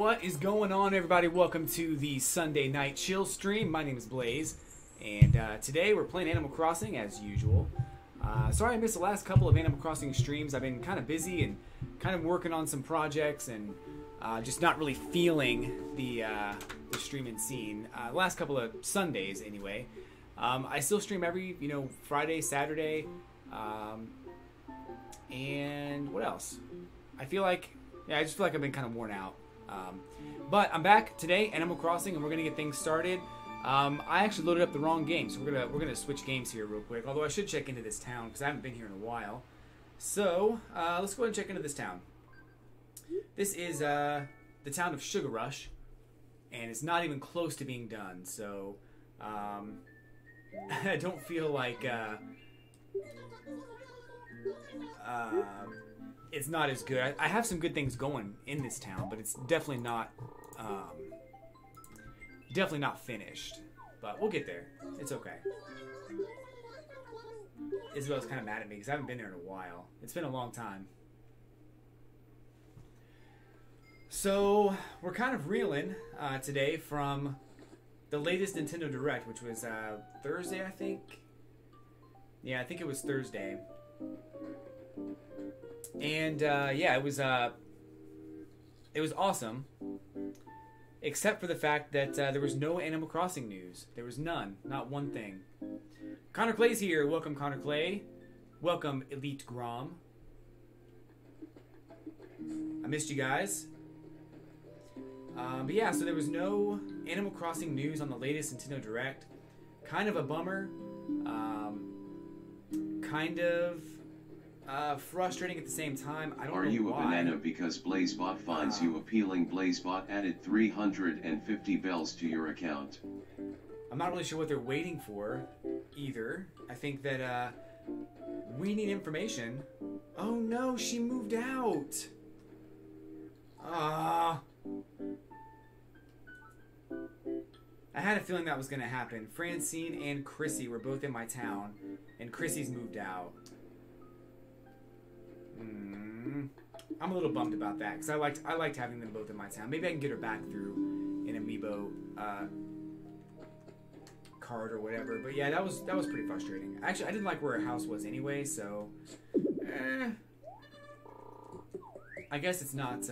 What is going on, everybody? Welcome to the Sunday Night Chill stream. My name is Blaze, and today we're playing Animal Crossing as usual. Sorry I missed the last couple of Animal Crossing streams. I've been kind of busy and kind of working on some projects and just not really feeling the streaming scene. Last couple of Sundays, anyway. I still stream every, Friday, Saturday, and what else? I just feel like I've been kind of worn out. But I'm back today, Animal Crossing, and we're gonna get things started. I actually loaded up the wrong game, so we're gonna switch games here real quick. Although I should check into this town because I haven't been here in a while. So let's go ahead and check into this town. This is the town of Sugar Rush, and it's not even close to being done. So I don't feel like it's not as good. I have some good things going in this town, but it's definitely not finished. But we'll get there. It's okay. Isabel's kind of mad at me because I haven't been there in a while. It's been a long time. So we're kind of reeling today from the latest Nintendo Direct, which was Thursday, I think. Yeah, I think it was Thursday. And yeah, it was awesome, except for the fact that there was no Animal Crossing news. There was none, not one thing. Connor Clay's here. Welcome, Connor Clay. Welcome, Elite Grom. I missed you guys. But yeah, so there was no Animal Crossing news on the latest Nintendo Direct. Kind of a bummer. Kind of frustrating at the same time. I don't know why. Are you a banana because BlazeBot finds you appealing? BlazeBot added 350 bells to your account. I'm not really sure what they're waiting for either. I think that we need information. Oh no, she moved out. I had a feeling that was going to happen. Francine and Chrissy were both in my town, and Chrissy's moved out. I'm a little bummed about that because I liked having them both in my town. Maybe I can get her back through an amiibo card or whatever. But yeah, that was pretty frustrating. Actually, I didn't like where her house was anyway, so I guess it's not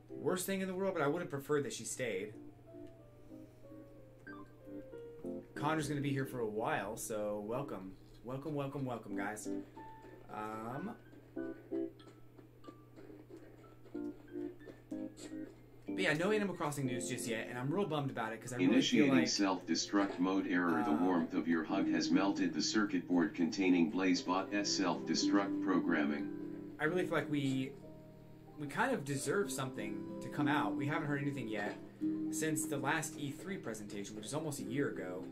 worst thing in the world, but I would have preferred that she stayed. Connor's gonna be here for a while, so welcome, guys. But yeah, no Animal Crossing news just yet, and I'm real bummed about it because I really feel like self-destruct mode error. The warmth of your hug has melted the circuit board containing BlazeBot's self-destruct programming. I really feel like we kind of deserve something to come out. We haven't heard anything yet since the last E3 presentation, which is almost a year ago,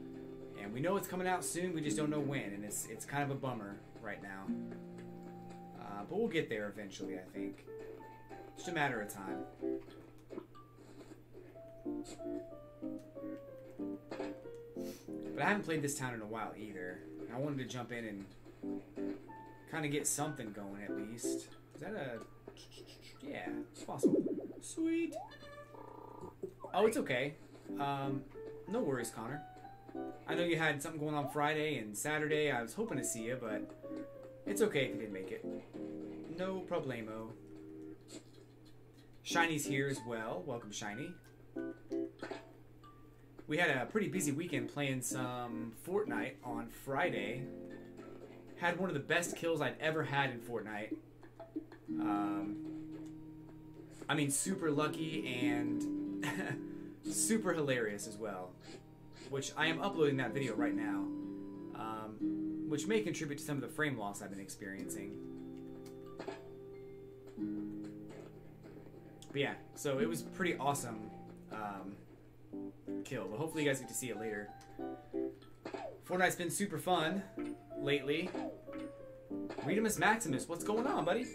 and we know it's coming out soon. We just don't know when, and it's kind of a bummer right now. But we'll get there eventually, I think. Just a matter of time. But I haven't played this town in a while either. I wanted to jump in and kind of get something going at least. Is that a... Yeah, it's possible. Sweet. Oh, it's okay. No worries, Connor. I know you had something going on Friday and Saturday. I was hoping to see you, but it's okay if you didn't make it. No problemo. Shiny's here as well. Welcome, Shiny. We had a pretty busy weekend playing some Fortnite on Friday. Had one of the best kills I'd ever had in Fortnite. I mean, super lucky and super hilarious as well. Which I am uploading that video right now. Which may contribute to some of the frame loss I've been experiencing. But yeah, so it was pretty awesome kill. But hopefully you guys get to see it later. Fortnite's been super fun lately. Redemus Maximus, what's going on, buddy?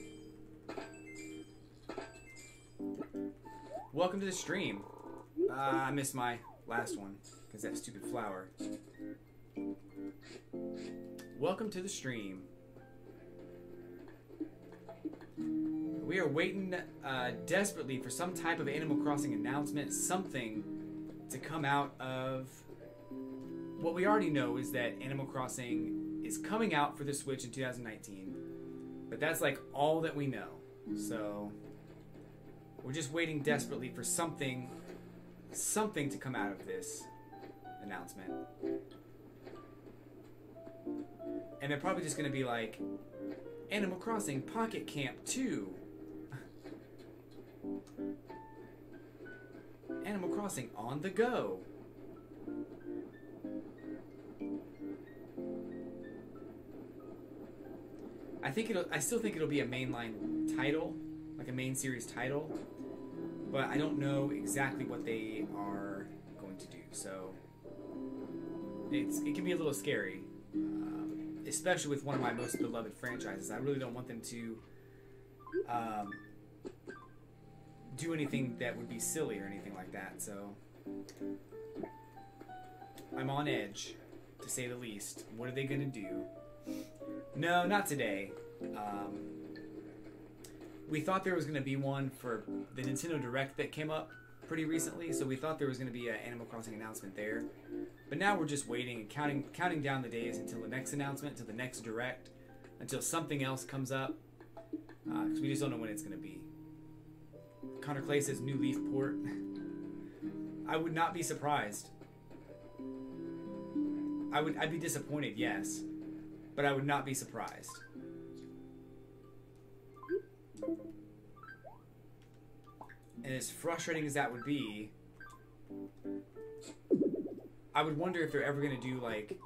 Welcome to the stream. I missed my last one because that stupid flower. Welcome to the stream. We are waiting desperately for some type of Animal Crossing announcement, something to come out of... What we already know is that Animal Crossing is coming out for the Switch in 2019. But that's like all that we know. So we're just waiting desperately for something to come out of this announcement. And they're probably just going to be like, Animal Crossing Pocket Camp 2. Animal Crossing on the go. I still think it'll be a mainline title, like a main series title, but I don't know exactly what they are going to do. So it can be a little scary, especially with one of my most beloved franchises. I really don't want them to do anything that would be silly or anything like that. So I'm on edge, to say the least. What are they going to do? No, not today. We thought there was going to be one for the Nintendo Direct that came up pretty recently, so we thought there was going to be an Animal Crossing announcement there. But now we're just waiting and counting down the days until the next announcement, until the next Direct, until something else comes up, because we just don't know when it's going to be. Connor Clay says New Leaf port. I would not be surprised. I'd be disappointed, yes, but I would not be surprised. And as frustrating as that would be, I would wonder if they're ever going to do like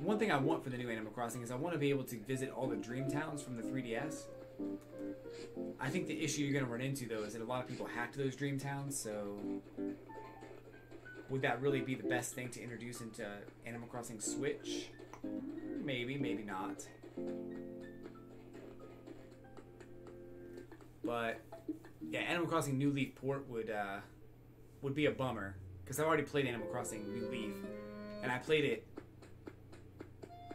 one thing I want for the new Animal Crossing is I want to be able to visit all the dream towns from the 3DS. I think the issue you're going to run into though is that a lot of people hacked those dream towns, so would that really be the best thing to introduce into Animal Crossing Switch? Maybe, maybe not. But yeah, Animal Crossing New Leaf port would be a bummer, because I've already played Animal Crossing New Leaf, and I played it,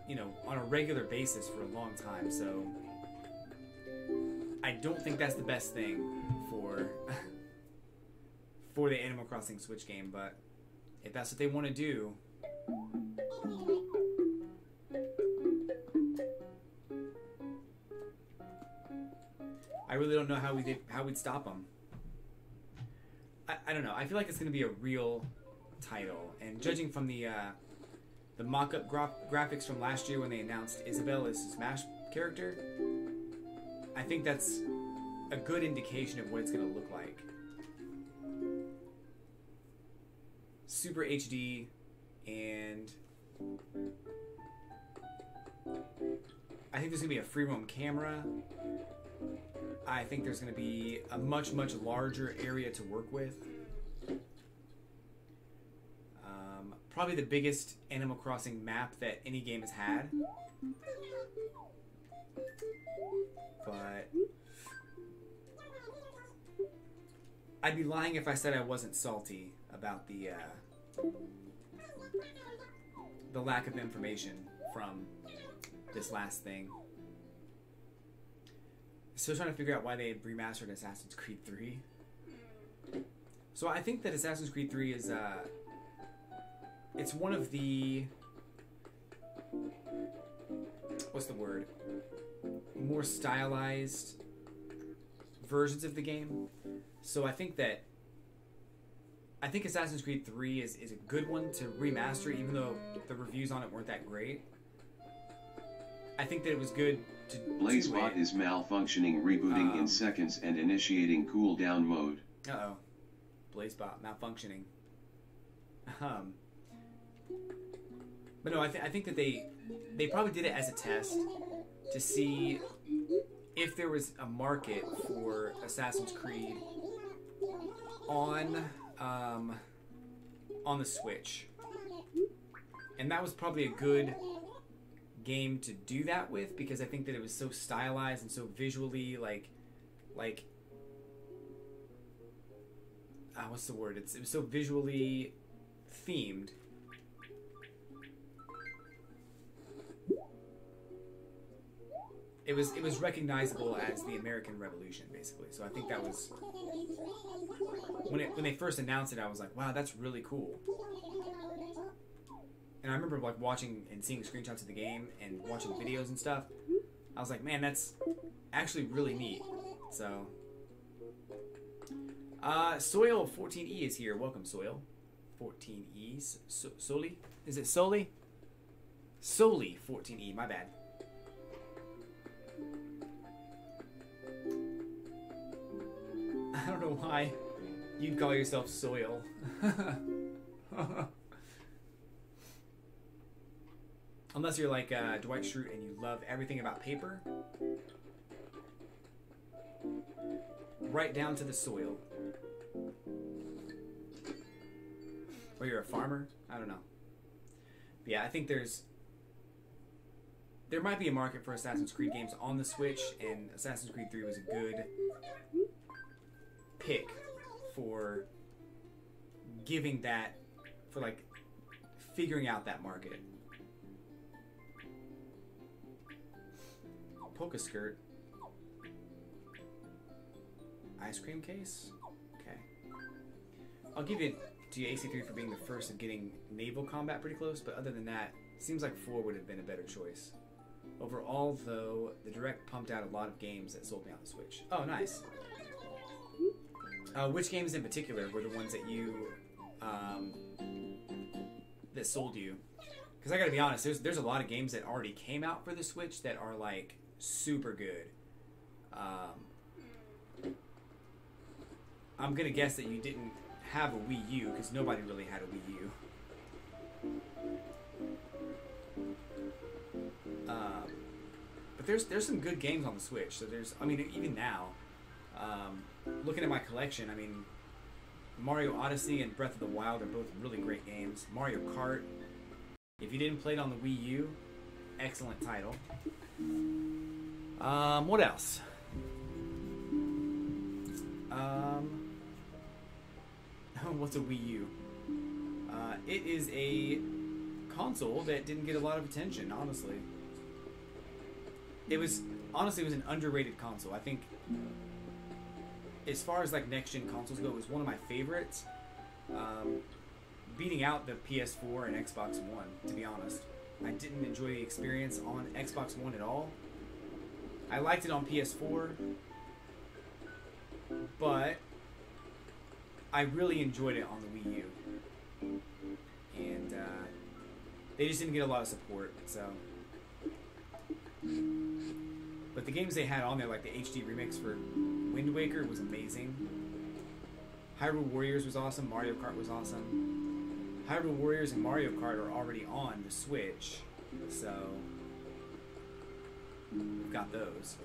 you know, on a regular basis for a long time. So I don't think that's the best thing for the Animal Crossing Switch game. But if that's what they want to do. I really don't know how we'd stop them. I don't know. I feel like it's going to be a real title, and judging from the mock-up graphics from last year when they announced Isabelle as a Smash character, I think that's a good indication of what it's going to look like. Super HD, and I think there's going to be a free roam camera. I think there's going to be a much, much larger area to work with. Probably the biggest Animal Crossing map that any game has had. But I'd be lying if I said I wasn't salty about the lack of information from this last thing. Still trying to figure out why they had remastered Assassin's Creed 3. So I think that Assassin's Creed 3 is it's one of the, what's the word, more stylized versions of the game. So I think Assassin's Creed 3 is a good one to remaster, even though the reviews on it weren't that great. I think that it was good to BlazeBot is malfunctioning, rebooting in seconds and initiating cooldown mode. Uh-oh. BlazeBot malfunctioning. But no, I think that they probably did it as a test to see if there was a market for Assassin's Creed on the Switch. And that was probably a good game to do that with, because I think that it was so stylized and so visually what's the word? It was so visually themed. it was recognizable as the American Revolution, basically. So I think that was when they first announced it, I was like, wow, that's really cool. And I remember like watching and seeing screenshots of the game and watching videos and stuff. I was like, man, that's actually really neat. So, Soil 14E is here. Welcome, Soil 14E. Soli? Is it Soli? Soli 14E. My bad. I don't know why you'd call yourself Soil. Unless you're like Dwight Schrute and you love everything about paper. Right down to the soil. Or you're a farmer. I don't know. But yeah, I think there might be a market for Assassin's Creed games on the Switch, and Assassin's Creed 3 was a good pick for giving that, for like figuring out that market. Polka skirt. Ice cream case? Okay. I'll give it to AC3 for being the first of getting naval combat pretty close, but other than that, seems like 4 would have been a better choice. Overall, though, the Direct pumped out a lot of games that sold me on the Switch. Oh, nice. Which games in particular were the ones that you, that sold you? Because I gotta be honest, there's a lot of games that already came out for the Switch that are, like, super good. I'm gonna guess that you didn't have a Wii U, because nobody really had a Wii U. But there's some good games on the Switch. So I mean, even now, looking at my collection, I mean, Mario Odyssey and Breath of the Wild are both really great games. Mario Kart, if you didn't play it on the Wii U, excellent title. What else? What's a Wii U? It is a console that didn't get a lot of attention, honestly. It was an underrated console. I think, as far as like next-gen consoles go, it was one of my favorites. Beating out the PS4 and Xbox One, to be honest. I didn't enjoy the experience on Xbox One at all. I liked it on PS4, but I really enjoyed it on the Wii U. And they just didn't get a lot of support, so. But the games they had on there, like the HD remix for Wind Waker, was amazing. Hyrule Warriors was awesome. Mario Kart was awesome. Hyrule Warriors and Mario Kart are already on the Switch, so we've got those.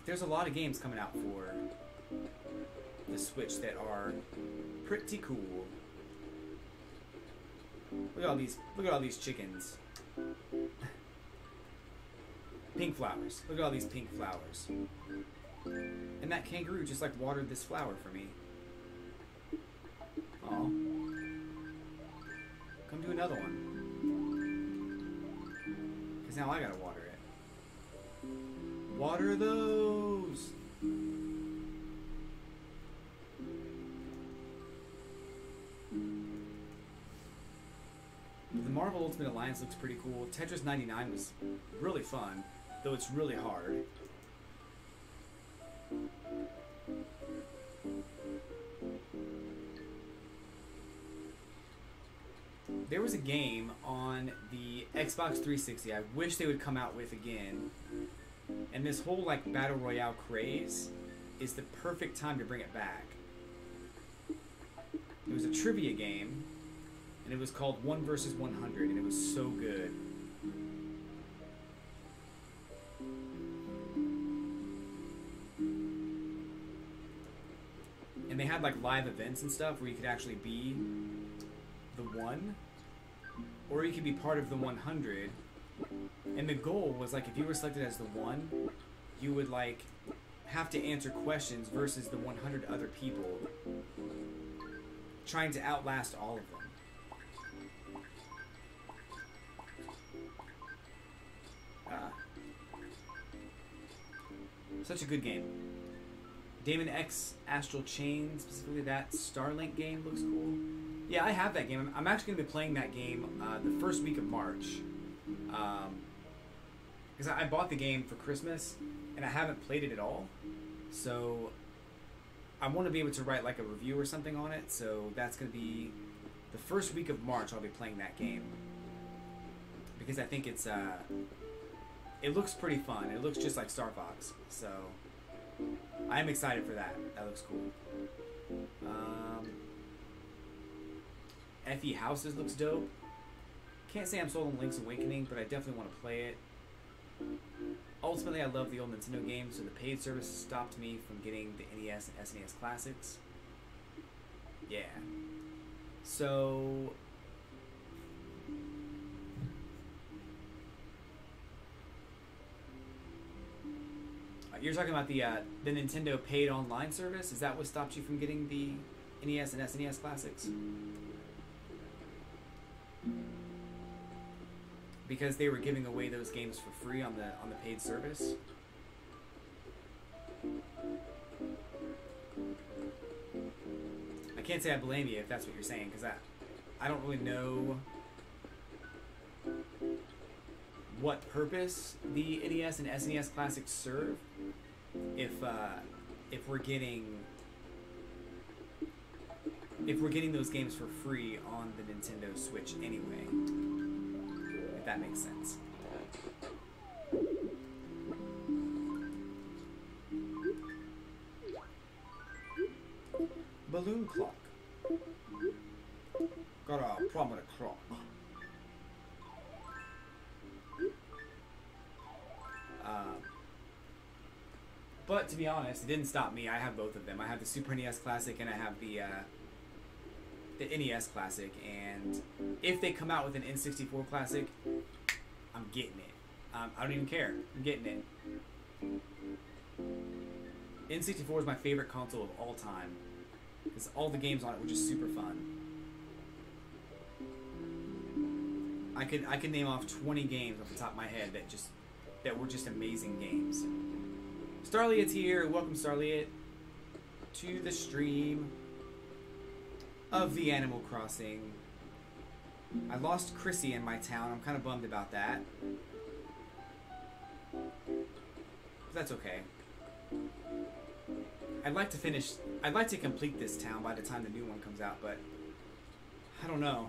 There's a lot of games coming out for the Switch that are pretty cool. Look at all these chickens. Pink flowers. Look at all these pink flowers. And that kangaroo just like watered this flower for me. Aw. Come do another one. Because now I gotta water it. Water those! The Marvel Ultimate Alliance looks pretty cool. Tetris 99 was really fun, though it's really hard. There was a game on the Xbox 360 I wish they would come out with again. And this whole like Battle Royale craze is the perfect time to bring it back. It was a trivia game, and it was called 1 vs. 100, and it was so good. And they had like live events and stuff where you could actually be the one, or you could be part of the 100. And the goal was like, if you were selected as the one, you would like have to answer questions versus the 100 other people, trying to outlast all of them. Such a good game. Daemon X Astral Chain, specifically that Starlink game, looks cool. Yeah, I have that game. I'm actually going to be playing that game the first week of March. Because I bought the game for Christmas, and I haven't played it at all. So I want to be able to write like a review or something on it. So that's going to be the first week of March. I'll be playing that game. Because I think it's... it looks pretty fun. It looks just like Star Fox. So I'm excited for that. That looks cool. FE Houses looks dope. Can't say I'm sold on Link's Awakening, but I definitely want to play it. Ultimately, I love the old Nintendo games, so the paid service stopped me from getting the NES and SNES classics. Yeah. So... You're talking about the Nintendo paid online service? Is that what stopped you from getting the NES and SNES classics? Because they were giving away those games for free on the paid service? I can't say I blame you if that's what you're saying, because I don't really know what purpose the NES and SNES classics serve if we're getting those games for free on the Nintendo Switch anyway, if that makes sense. Balloon clock. Got a problem with a clock. But to be honest, it didn't stop me. I have both of them. I have the Super NES Classic and I have the NES Classic. And if they come out with an N64 Classic, I'm getting it. I don't even care. I'm getting it. N64 is my favorite console of all time because all the games on it were just super fun. I could name off 20 games off the top of my head that were just amazing games. Starliet's here. Welcome, Starliet, to the stream of the Animal Crossing. I lost Chrissy in my town. I'm kind of bummed about that. But that's okay. I'd like to complete this town by the time the new one comes out, but I don't know.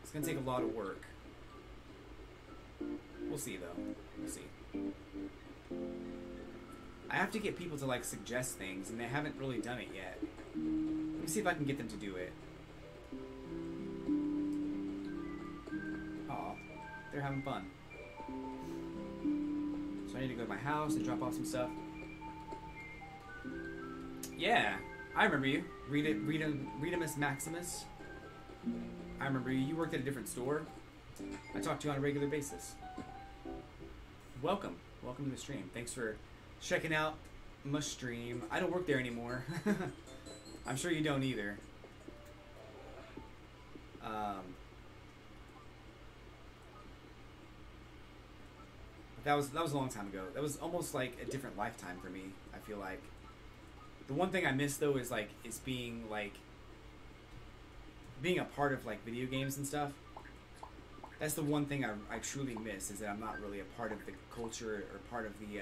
It's gonna take a lot of work. We'll see, though. We'll see. I have to get people to like suggest things, and they haven't really done it yet. Let me see if I can get them to do it. Aw, they're having fun. So I need to go to my house and drop off some stuff. Yeah, I remember you. Redamus Maximus. I remember you. You worked at a different store. I talk to you on a regular basis. Welcome. Welcome to the stream. Thanks for checking out my stream. I don't work there anymore. I'm sure you don't either. That was a long time ago. That was almost like a different lifetime for me. I feel like the one thing I miss though is being a part of like video games and stuff. That's the one thing I truly miss, is that I'm not really a part of the culture or part of the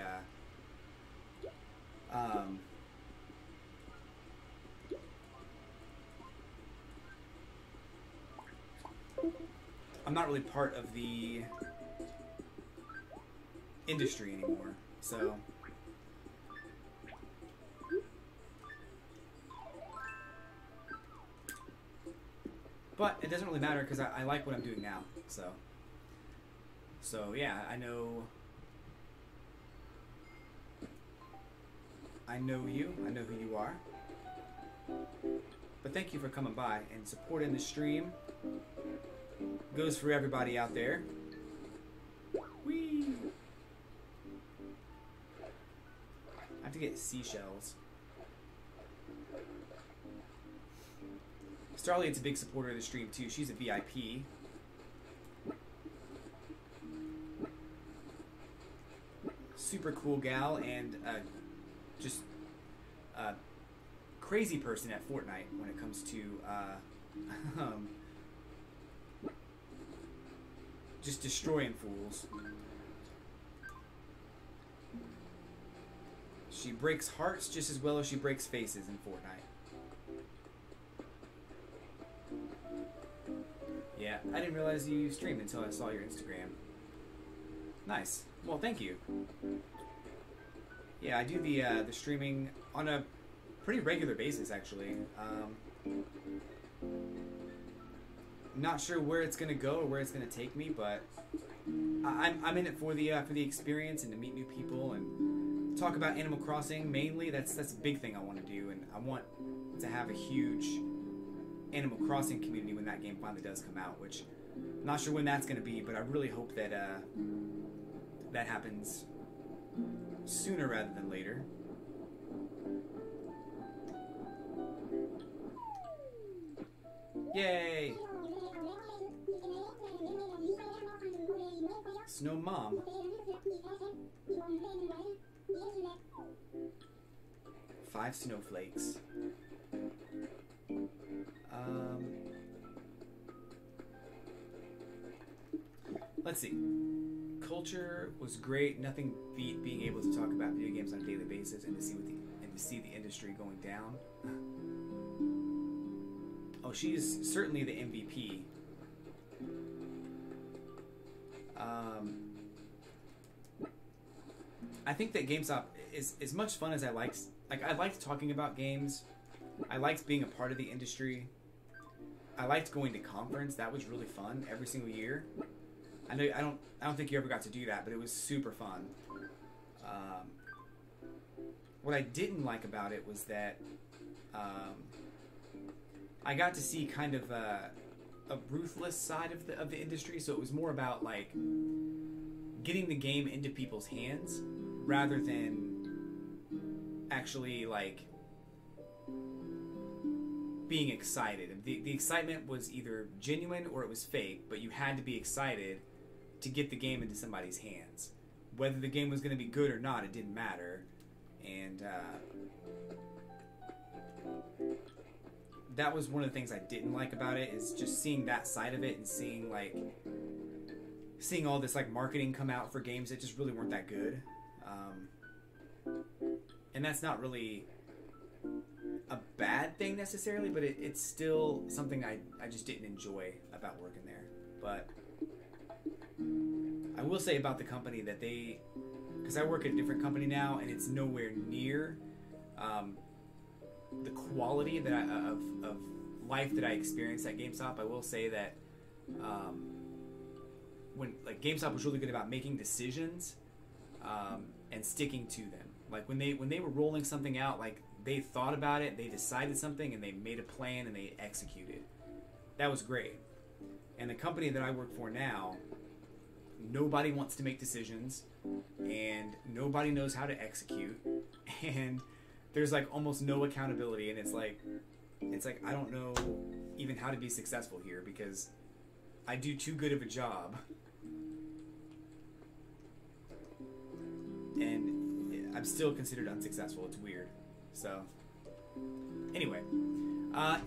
I'm not really part of the industry anymore, so but it doesn't really matter because I like what I'm doing now, so yeah, I know you, I know who you are, but thank you for coming by and supporting the stream. Goes for everybody out there. Whee! I have to get seashells. Starliet's a big supporter of the stream too. She's a VIP. super cool gal and just a crazy person at Fortnite when it comes to just destroying fools. She breaks hearts just as well as she breaks faces in Fortnite. Yeah, I didn't realize you streamed until I saw your Instagram. Nice. Well, thank you. Yeah, I do the streaming on a pretty regular basis, actually. Not sure where it's gonna go or where it's gonna take me, but I'm in it for the experience and to meet new people and talk about Animal Crossing mainly. That's a big thing I want to do, and I want to have a huge Animal Crossing community when that game finally does come out. Which I'm not sure when that's gonna be, but I really hope that that happens sooner rather than later. Yay! Snow Mom. Five snowflakes. Let's see. Culture was great. Nothing beat being able to talk about video games on a daily basis and to see the industry going down. Oh, she is certainly the MVP. I think that GameStop is as much fun as I liked. Like, I liked talking about games. I liked being a part of the industry. I liked going to conference. That was really fun every single year. I don't think you ever got to do that, but it was super fun. What I didn't like about it was that I got to see kind of a ruthless side of the industry. So it was more about like getting the game into people's hands rather than actually like being excited. The excitement was either genuine or it was fake, but you had to be excited to get the game into somebody's hands. Whether the game was going to be good or not, it didn't matter. And that was one of the things I didn't like about it, is just seeing that side of it and seeing all this like marketing come out for games that just really weren't that good. And that's not really a bad thing necessarily, but it's still something I just didn't enjoy about working there. But I will say about the company that because I work at a different company now, and it's nowhere near the quality that of life that I experienced at GameStop. I will say that when like GameStop was really good about making decisions and sticking to them. Like when they were rolling something out, like they thought about it, they decided something, and they made a plan and they executed. That was great. And the company that I work for now, nobody wants to make decisions, and nobody knows how to execute, and there's like almost no accountability, and it's like I don't know even how to be successful here because I do too good of a job, and I'm still considered unsuccessful. It's weird. So anyway,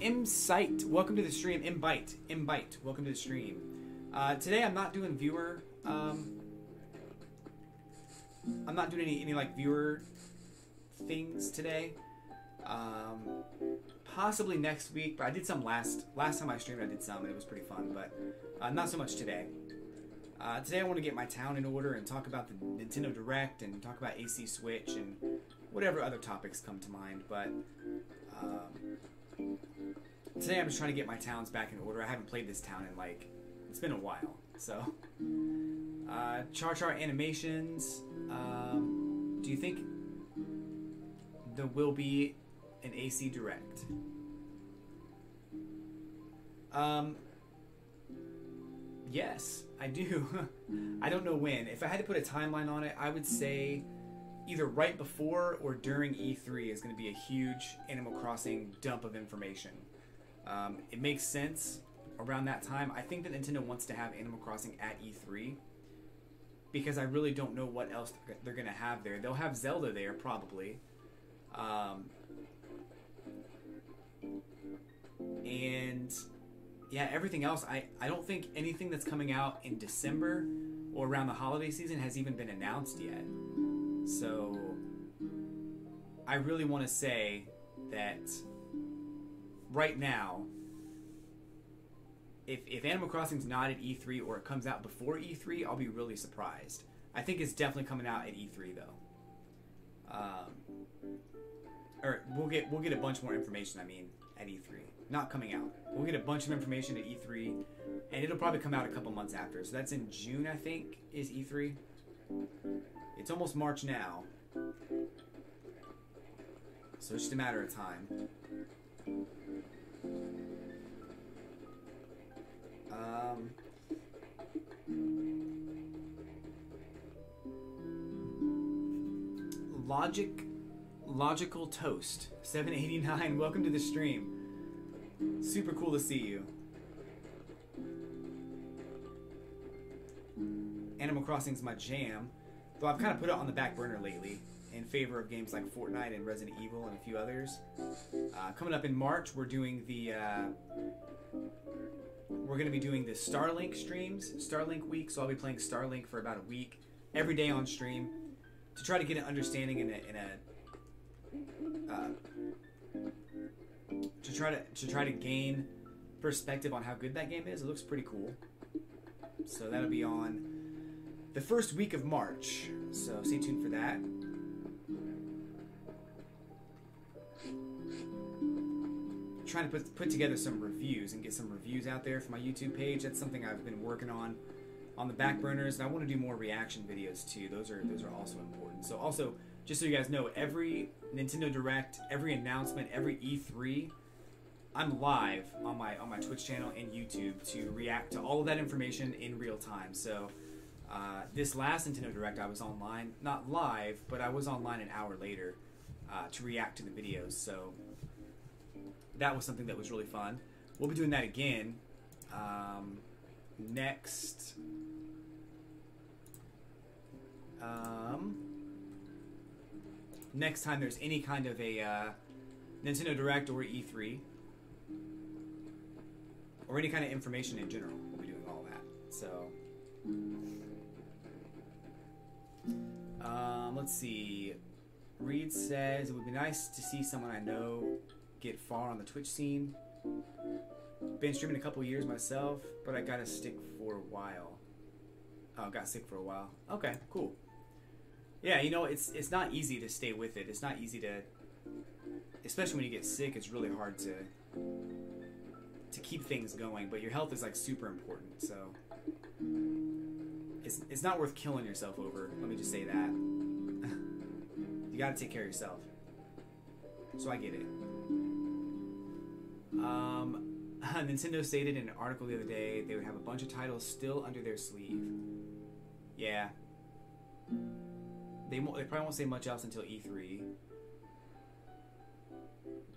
M-Site, welcome to the stream. M-Bite, welcome to the stream. Today I'm not doing viewer. I'm not doing any like viewer things today. Possibly next week, but I did some last time I streamed. I did some, and it was pretty fun, but not so much today. Today I want to get my town in order and talk about the Nintendo Direct and talk about AC Switch and whatever other topics come to mind. But today I'm just trying to get my towns back in order. I haven't played this town in it's been a while. So Char Animations. Do you think there will be an AC Direct? Yes, I do. I don't know when. If I had to put a timeline on it, I would say either right before or during E3 is going to be a huge Animal Crossing dump of information. It makes sense around that time. I think that Nintendo wants to have Animal Crossing at E3 because I really don't know what else they're going to have there. They'll have Zelda there, probably. And yeah, everything else, I don't think anything that's coming out in December or around the holiday season has even been announced yet. So I really want to say that right now, if Animal Crossing's not at E3 or it comes out before E3, I'll be really surprised. I think it's definitely coming out at E3 though. Or we'll get a bunch more information. I mean, at E3, not coming out. We'll get a bunch of information at E3, and it'll probably come out a couple months after. So that's in June, I think, is E3. It's almost March now, so it's just a matter of time. Logical Toast 789, welcome to the stream. Super cool to see you. Animal Crossing's my jam, though I've kind of put it on the back burner lately in favor of games like Fortnite and Resident Evil and a few others. Coming up in March, we're doing the we're going to be doing the Starlink streams, Starlink week. So I'll be playing Starlink for about a week, every day on stream, to try to get an understanding to try to gain perspective on how good that game is. It looks pretty cool. So that'll be on the first week of March. So stay tuned for that. Trying to put together some reviews and get some reviews out there for my YouTube page. That's something I've been working on the back burners, and I want to do more reaction videos too. Those are also important. So also, just so you guys know, every Nintendo Direct, every announcement, every E3, I'm live on my Twitch channel and YouTube to react to all of that information in real time. So this last Nintendo Direct, I was online, not live, but I was online an hour later to react to the videos. So that was something that was really fun. We'll be doing that again next next time there's any kind of a Nintendo Direct or E3 or any kind of information in general. We'll be doing all that. So let's see. Reed says it would be nice to see someone I know get far on the Twitch scene. Been streaming a couple years myself, but I gotta stick for a while. Oh, got sick for a while. Okay, cool. Yeah, you know, it's not easy to stay with it. It's not easy to, especially when you get sick. It's really hard to keep things going. But your health is like super important, so it's not worth killing yourself over. Let me just say that. You gotta take care of yourself. So I get it. Nintendo stated in an article the other day they would have a bunch of titles still under their sleeve. Yeah. They probably won't say much else until E3.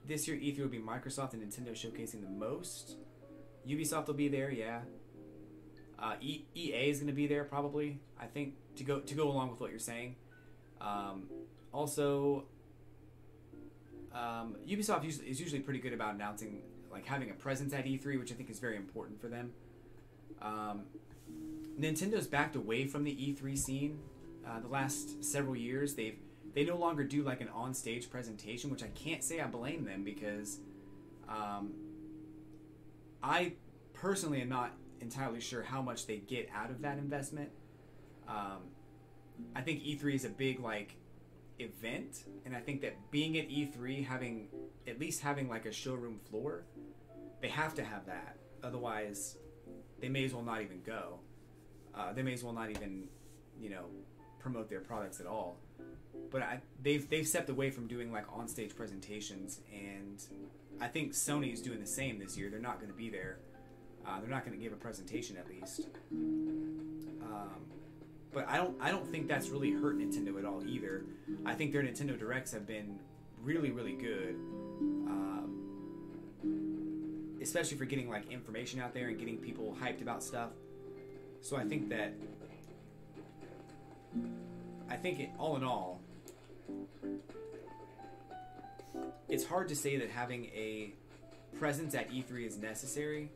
This year E3 will be Microsoft and Nintendo showcasing the most. Ubisoft will be there, yeah. EA is going to be there probably, I think, to go along with what you're saying. Also, Ubisoft is usually pretty good about announcing, like having a presence at E3, which I think is very important for them. Nintendo's backed away from the E3 scene the last several years. They no longer do like an on-stage presentation, which I can't say I blame them, because I personally am not entirely sure how much they get out of that investment. I think E3 is a big like event, and I think that being at E3, at least having like a showroom floor, they have to have that. Otherwise, they may as well not even go. They may as well not even, promote their products at all. But they've stepped away from doing like on-stage presentations, and I think Sony is doing the same this year. They're not going to be there. They're not going to give a presentation, at least. But I don't think that's really hurt Nintendo at all either. I think their Nintendo Directs have been really, really good, especially for getting like information out there and getting people hyped about stuff. So I think that I think all in all, it's hard to say that having a presence at E3 is necessary,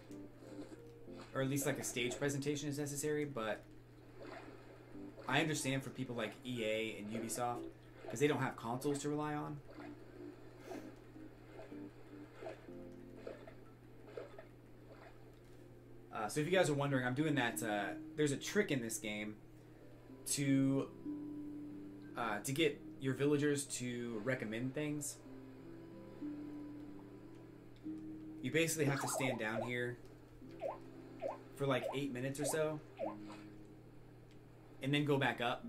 or at least like a stage presentation is necessary, but I understand for people like EA and Ubisoft, because they don't have consoles to rely on. So if you guys are wondering, I'm doing that. There's a trick in this game to get your villagers to recommend things. You basically have to stand down here for like 8 minutes or so, and then go back up.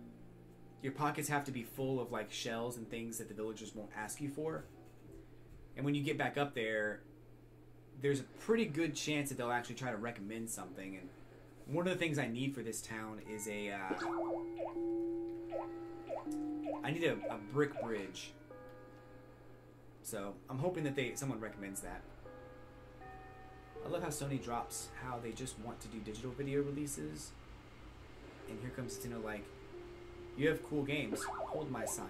Your pockets have to be full of like shells and things that the villagers won't ask you for. And when you get back up there, there's a pretty good chance that they'll actually try to recommend something. And one of the things I need for this town is I need a brick bridge. So I'm hoping that someone recommends that. I love how Sony drops how they just want to do digital video releases. And here comes Nintendo like, you have cool games. Hold my sake.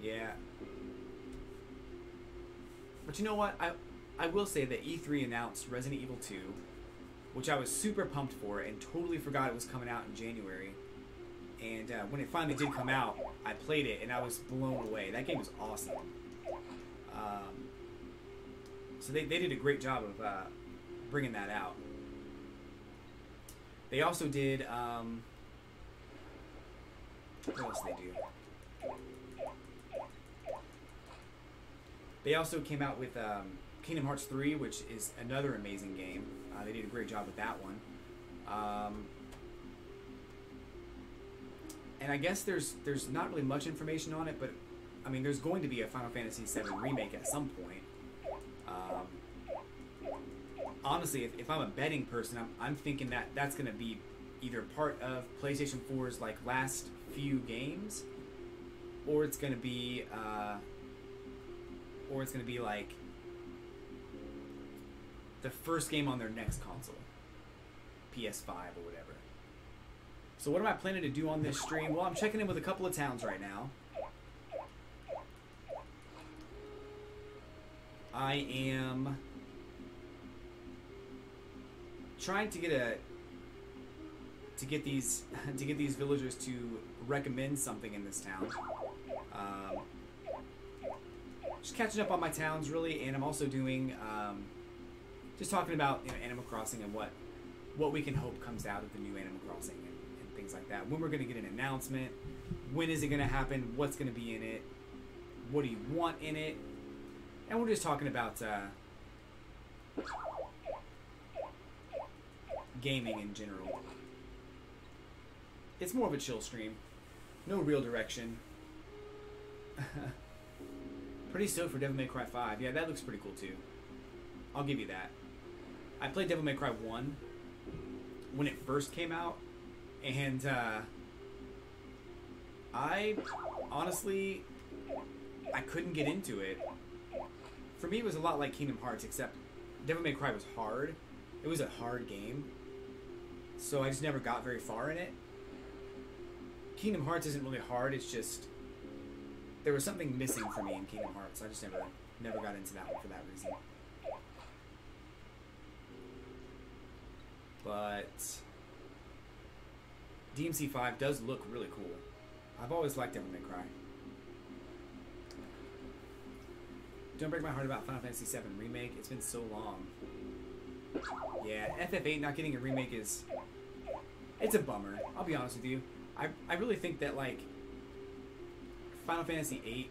Yeah. But you know what? I will say that E3 announced Resident Evil 2, which I was super pumped for and totally forgot it was coming out in January. And when it finally did come out, I played it and I was blown away. That game was awesome. So they did a great job of bringing that out. They also did... what else did they do? They also came out with Kingdom Hearts 3, which is another amazing game. They did a great job with that one. And I guess there's not really much information on it, but I mean, there's going to be a Final Fantasy VII remake at some point. Honestly, if I'm a betting person, I'm thinking that that's going to be either part of PlayStation 4's like last few games, or it's going to be like the first game on their next console, PS5 or whatever. So what am I planning to do on this stream? Well, I'm checking in with a couple of towns right now. I am trying to get these villagers to recommend something in this town. Just catching up on my towns really, and I'm also doing just talking about Animal Crossing and what we can hope comes out of the new Animal Crossing and things like that. When we're going to get an announcement, when is it going to happen, what's going to be in it, what do you want in it, and we're just talking about gaming in general. It's more of a chill stream. No real direction. Pretty stoked for Devil May Cry 5. Yeah, that looks pretty cool too. I'll give you that. I played Devil May Cry 1 when it first came out, and I honestly, I couldn't get into it. For me, it was a lot like Kingdom Hearts, except Devil May Cry was hard. It was a hard game, so I just never got very far in it. Kingdom Hearts isn't really hard, it's just there was something missing for me in Kingdom Hearts. I just never got into that one for that reason. But DMC 5 does look really cool. I've always liked Devil May Cry. Don't break my heart about Final Fantasy VII Remake. It's been so long. Yeah, FF8 not getting a remake it's a bummer. I'll be honest with you. I really think that like Final Fantasy VIII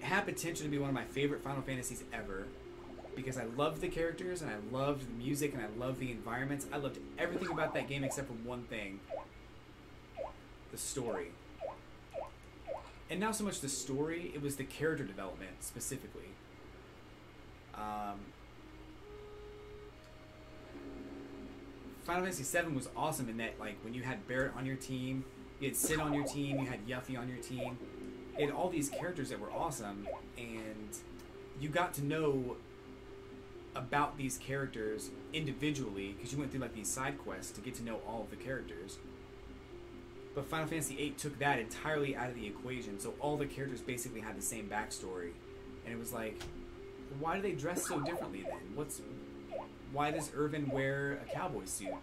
had potential to be one of my favorite Final Fantasies ever, because I loved the characters and I loved the music and I loved the environments. I loved everything about that game except for one thing: the story. And not so much the story, it was the character development specifically. Final Fantasy VII was awesome in that, like, when you had Barret on your team, you had Cid on your team, you had Yuffie on your team, it had all these characters that were awesome, and you got to know about these characters individually because you went through like these side quests to get to know all of the characters. But Final Fantasy VIII took that entirely out of the equation, so all the characters basically had the same backstory, and it was like, why do they dress so differently then? Why does Irvin wear a cowboy suit?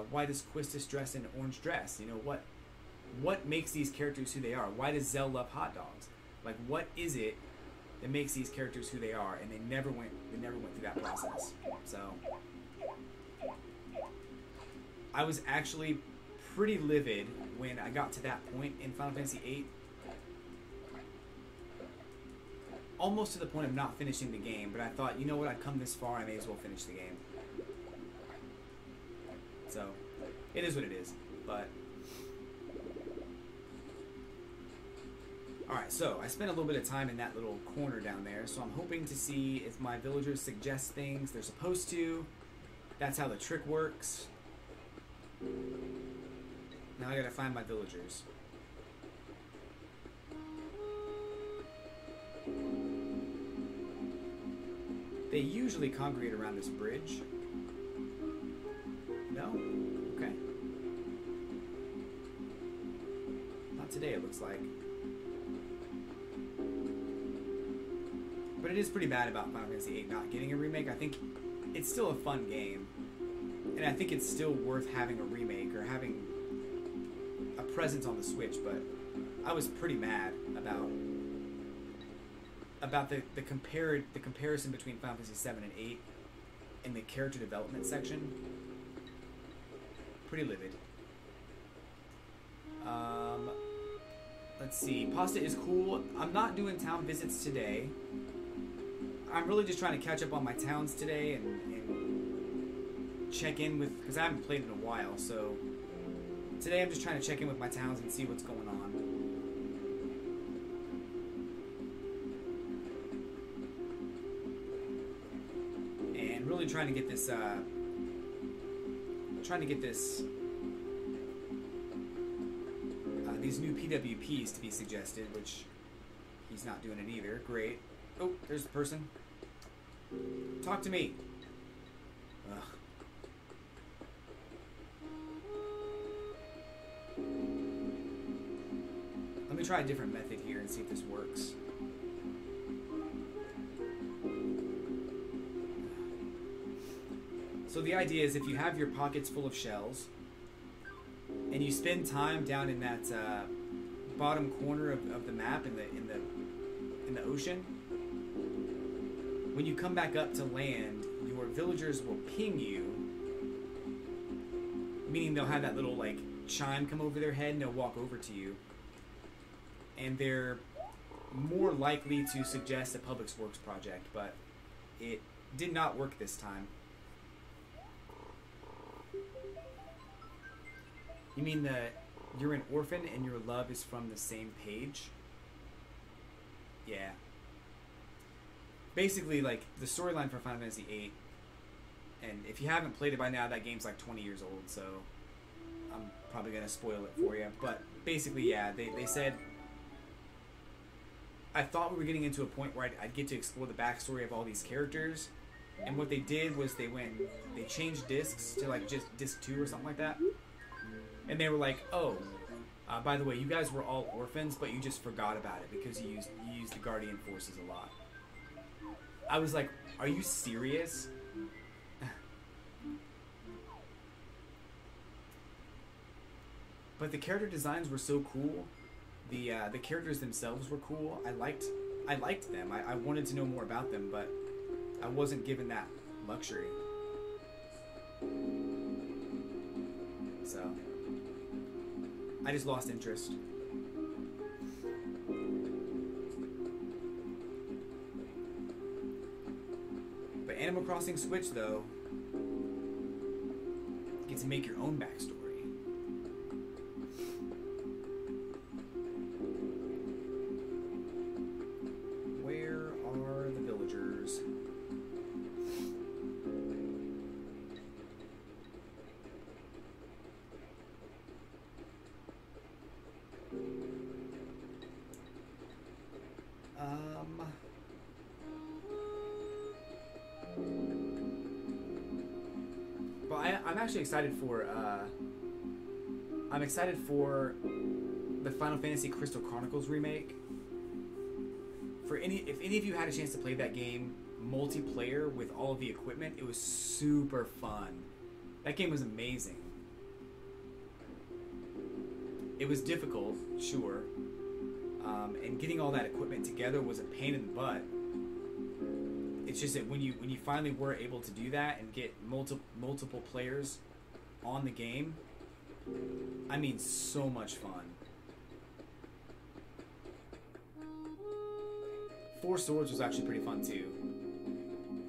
Why does Quistis dress in an orange dress? You know, what makes these characters who they are? Why does Zell love hot dogs? Like, what is it that makes these characters who they are? And they never went through that process. So I was actually pretty livid when I got to that point in Final Fantasy VIII. Almost to the point of not finishing the game, but I thought, you know what, I've come this far, I may as well finish the game. So, it is what it is, but... Alright, so I spent a little bit of time in that little corner down there, so I'm hoping to see if my villagers suggest things they're supposed to. That's how the trick works. Now I gotta find my villagers. They usually congregate around this bridge. No? Okay. Not today, it looks like. But it is pretty bad about Final Fantasy VIII not getting a remake. I think it's still a fun game. And I think it's still worth having a remake or having a presence on the Switch, but I was pretty mad about the comparison between Final Fantasy VII and VIII in the character development section. Pretty livid. Let's see. Pasta is cool. I'm not doing town visits today. I'm really just trying to catch up on my towns today and check in with, because I haven't played in a while, so today I'm just trying to check in with my towns and see what's going on. And really trying to get this these new PWPs to be suggested, which he's not doing it either. Great. Oh, there's the person. Talk to me. Ugh. Let me try a different method here and see if this works. So the idea is if you have your pockets full of shells and you spend time down in that bottom corner of the map in the ocean, when you come back up to land, your villagers will ping you, meaning they'll have that little like chime come over their head and they'll walk over to you, and they're more likely to suggest a public works project, but it did not work this time. You mean that you're an orphan and your love is from the same page? Yeah. Basically, like, the storyline for Final Fantasy VIII, and if you haven't played it by now, that game's like 20 years old, so I'm probably going to spoil it for you. But basically, yeah, they said... I thought we were getting into a point where I'd get to explore the backstory of all these characters, and what they did was they changed discs to, like, just disc 2 or something like that. And they were like, oh, by the way, you guys were all orphans, but you just forgot about it because you used the Guardian Forces a lot. I was like, are you serious? But the character designs were so cool. The characters themselves were cool. I liked them. I wanted to know more about them, but I wasn't given that luxury. So I just lost interest. But Animal Crossing Switch, though, you get to make your own backstory. Where are the villagers? I'm actually excited for. I'm excited for the Final Fantasy Crystal Chronicles remake. If any of you had a chance to play that game multiplayer with all of the equipment, it was super fun. That game was amazing. It was difficult, sure, and getting all that equipment together was a pain in the butt. It's just that when you finally were able to do that and get multiple players on the game, I mean, so much fun. Four Swords was actually pretty fun too,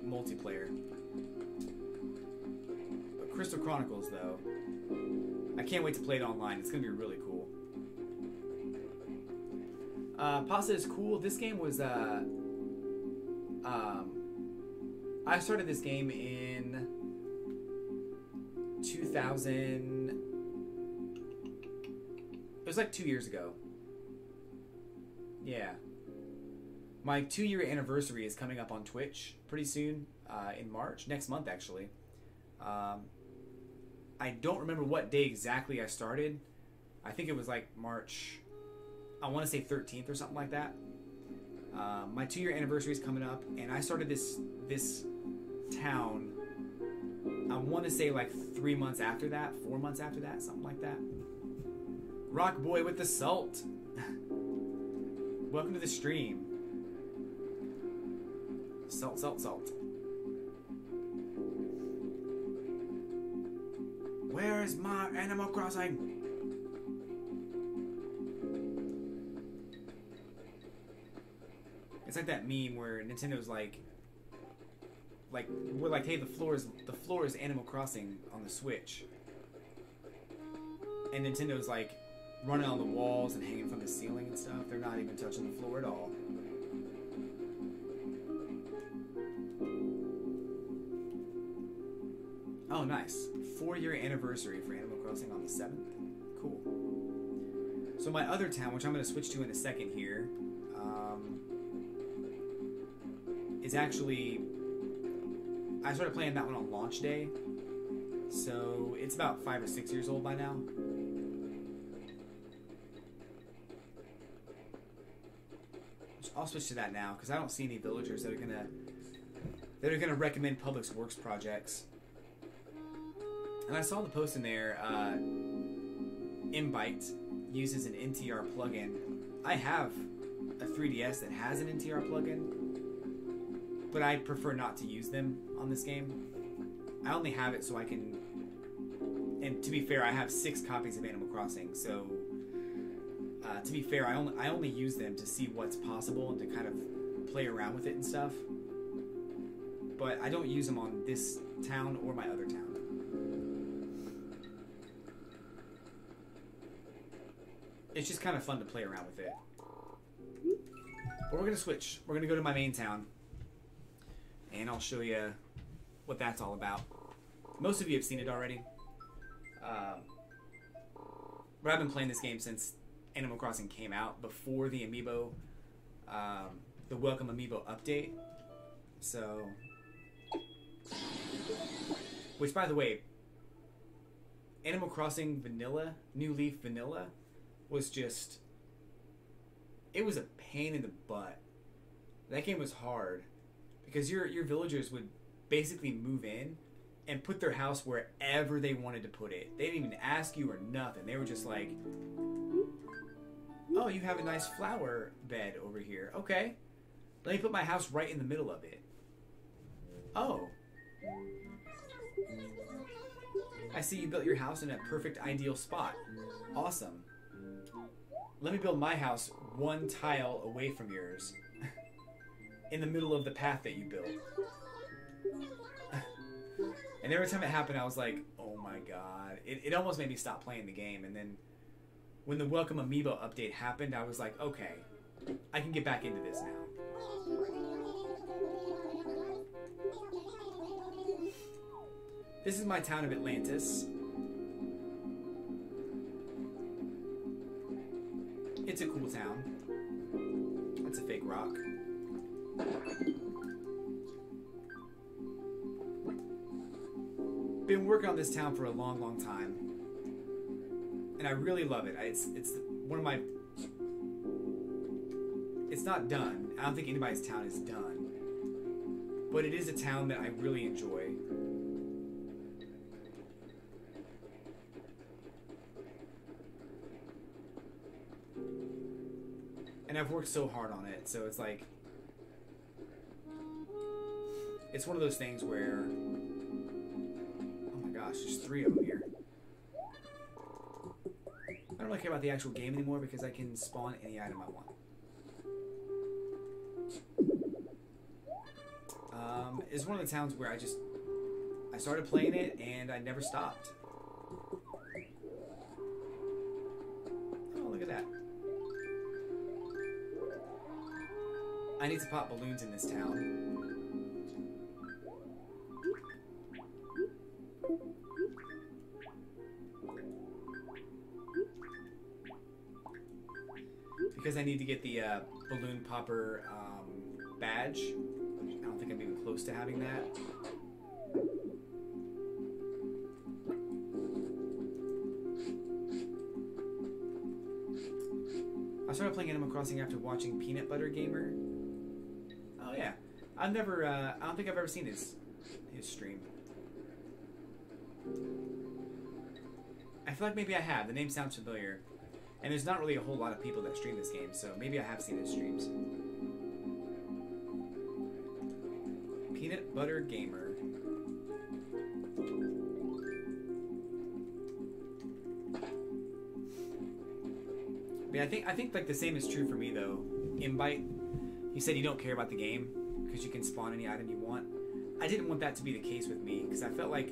multiplayer. But Crystal Chronicles, though, I can't wait to play it online. It's gonna be really cool. Pasta is cool. This game was I started this game in 2000. It was like 2 years ago. Yeah. My 2-year anniversary is coming up on Twitch pretty soon, in March, next month actually. I don't remember what day exactly I started. I think it was like March, I want to say 13th or something like that. My 2-year anniversary is coming up, and I started this town, I want to say like 3 months after that, 4 months after that, something like that. Rock Boy with the salt. Welcome to the stream. Salt, salt, salt. Where is my Animal Crossing? It's like that meme where Nintendo's like we're like, hey, the floor is Animal Crossing on the Switch, and Nintendo's like running on the walls and hanging from the ceiling and stuff. They're not even touching the floor at all. Oh, nice. 4-year anniversary for Animal Crossing on the 7th. Cool. So my other town, which I'm going to switch to in a second here, is actually... I started playing that one on launch day, so it's about 5 or 6 years old by now. I'll switch to that now because I don't see any villagers that are gonna recommend public works projects. And I saw the post in there. Imbyte uses an NTR plugin. I have a 3DS that has an NTR plugin, but I prefer not to use them on this game. I only have it so I can... And to be fair, I have 6 copies of Animal Crossing, so... to be fair, I only use them to see what's possible and to kind of play around with it and stuff. But I don't use them on this town or my other town. It's just kind of fun to play around with it. But we're going to switch. We're going to go to my main town. And I'll show you what that's all about. Most of you have seen it already. But I've been playing this game since Animal Crossing came out, before the Amiibo, the Welcome Amiibo update. So, which by the way, Animal Crossing Vanilla, New Leaf Vanilla, was just, it was a pain in the butt. That game was hard because your villagers would basically move in and put their house wherever they wanted to put it. They didn't even ask you or nothing. They were just like, oh, you have a nice flower bed over here. Okay. Let me put my house right in the middle of it. Oh. I see you built your house in a perfect, ideal spot. Awesome. Let me build my house 1 tile away from yours. In the middle of the path that you built. And every time it happened, I was like, oh my god. It almost made me stop playing the game. And then when the Welcome Amiibo update happened, I was like, okay, I can get back into this now. This is my town of Atlantis. It's a cool town. It's a fake rock. been working on this town for a long, long time, and I really love it. It's one of my. It's not done. I don't think anybody's town is done, but it is a town that I really enjoy. And I've worked so hard on it, so it's like, it's one of those things where, oh my gosh, there's 3 of them here. I don't really care about the actual game anymore because I can spawn any item I want. It's one of the towns where I started playing it and I never stopped. Oh, look at that. I need to pop balloons in this town. Because I need to get the balloon popper badge. I don't think I'm even close to having that. I started playing Animal Crossing after watching Peanut Butter Gamer. Oh yeah, I've never. I don't think I've ever seen his stream. I feel like maybe I have. The name sounds familiar, and there's not really a whole lot of people that stream this game, so maybe I have seen his streams. Peanut Butter Gamer. But I think like the same is true for me though. Invite, you said you don't care about the game because you can spawn any item you want. I didn't want that to be the case with me because I felt like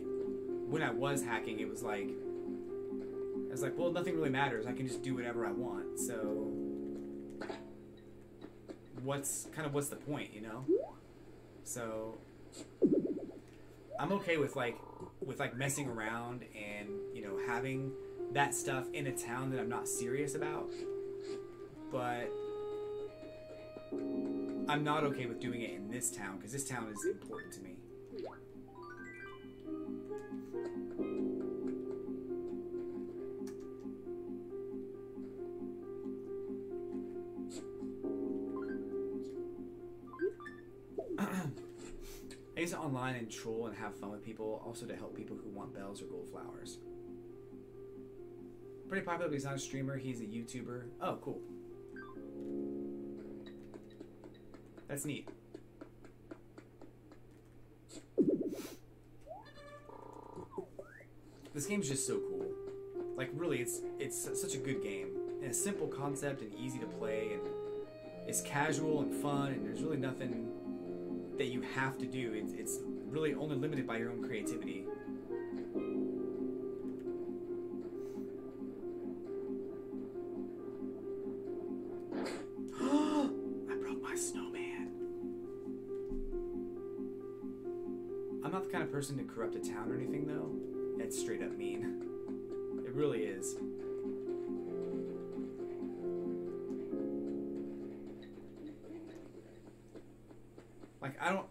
when I was hacking, it was like I was like, well, nothing really matters. I can just do whatever I want. So what's the point, you know? So I'm okay with like messing around and, you know, having that stuff in a town that I'm not serious about. But I'm not okay with doing it in this town because this town is important to me. I use it online and troll and have fun with people, also to help people who want bells or gold flowers. Pretty popular, but he's not a streamer, he's a YouTuber. Oh, cool. That's neat. This game's just so cool. Like, really, it's such a good game. And a simple concept and easy to play, and it's casual and fun, and there's really nothing that you have to do. It's really only limited by your own creativity. I broke my snowman. I'm not the kind of person to corrupt a town or anything, though. It's straight up mean. It really is. Like, I don't,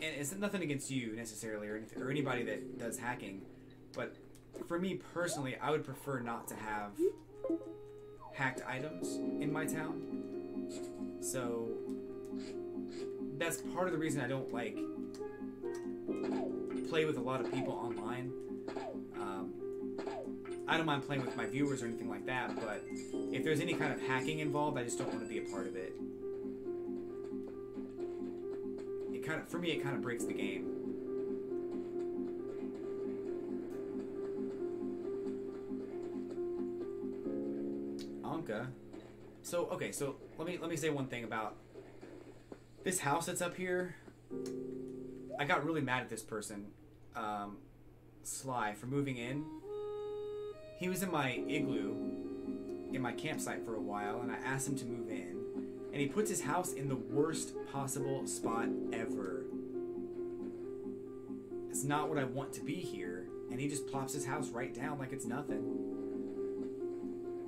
and it's nothing against you necessarily or anything, or anybody that does hacking, but for me personally, I would prefer not to have hacked items in my town. So that's part of the reason I don't like play with a lot of people online. I don't mind playing with my viewers or anything like that, but if there's any kind of hacking involved, I just don't want to be a part of it. For me, it kind of breaks the game. Anka. So okay, so let me say one thing about this house that's up here. I got really mad at this person, Sly, for moving in. He was in my igloo, in my campsite for a while, and I asked him to move in. And he puts his house in the worst possible spot ever. It's not what I want to be here. And he just plops his house right down like it's nothing.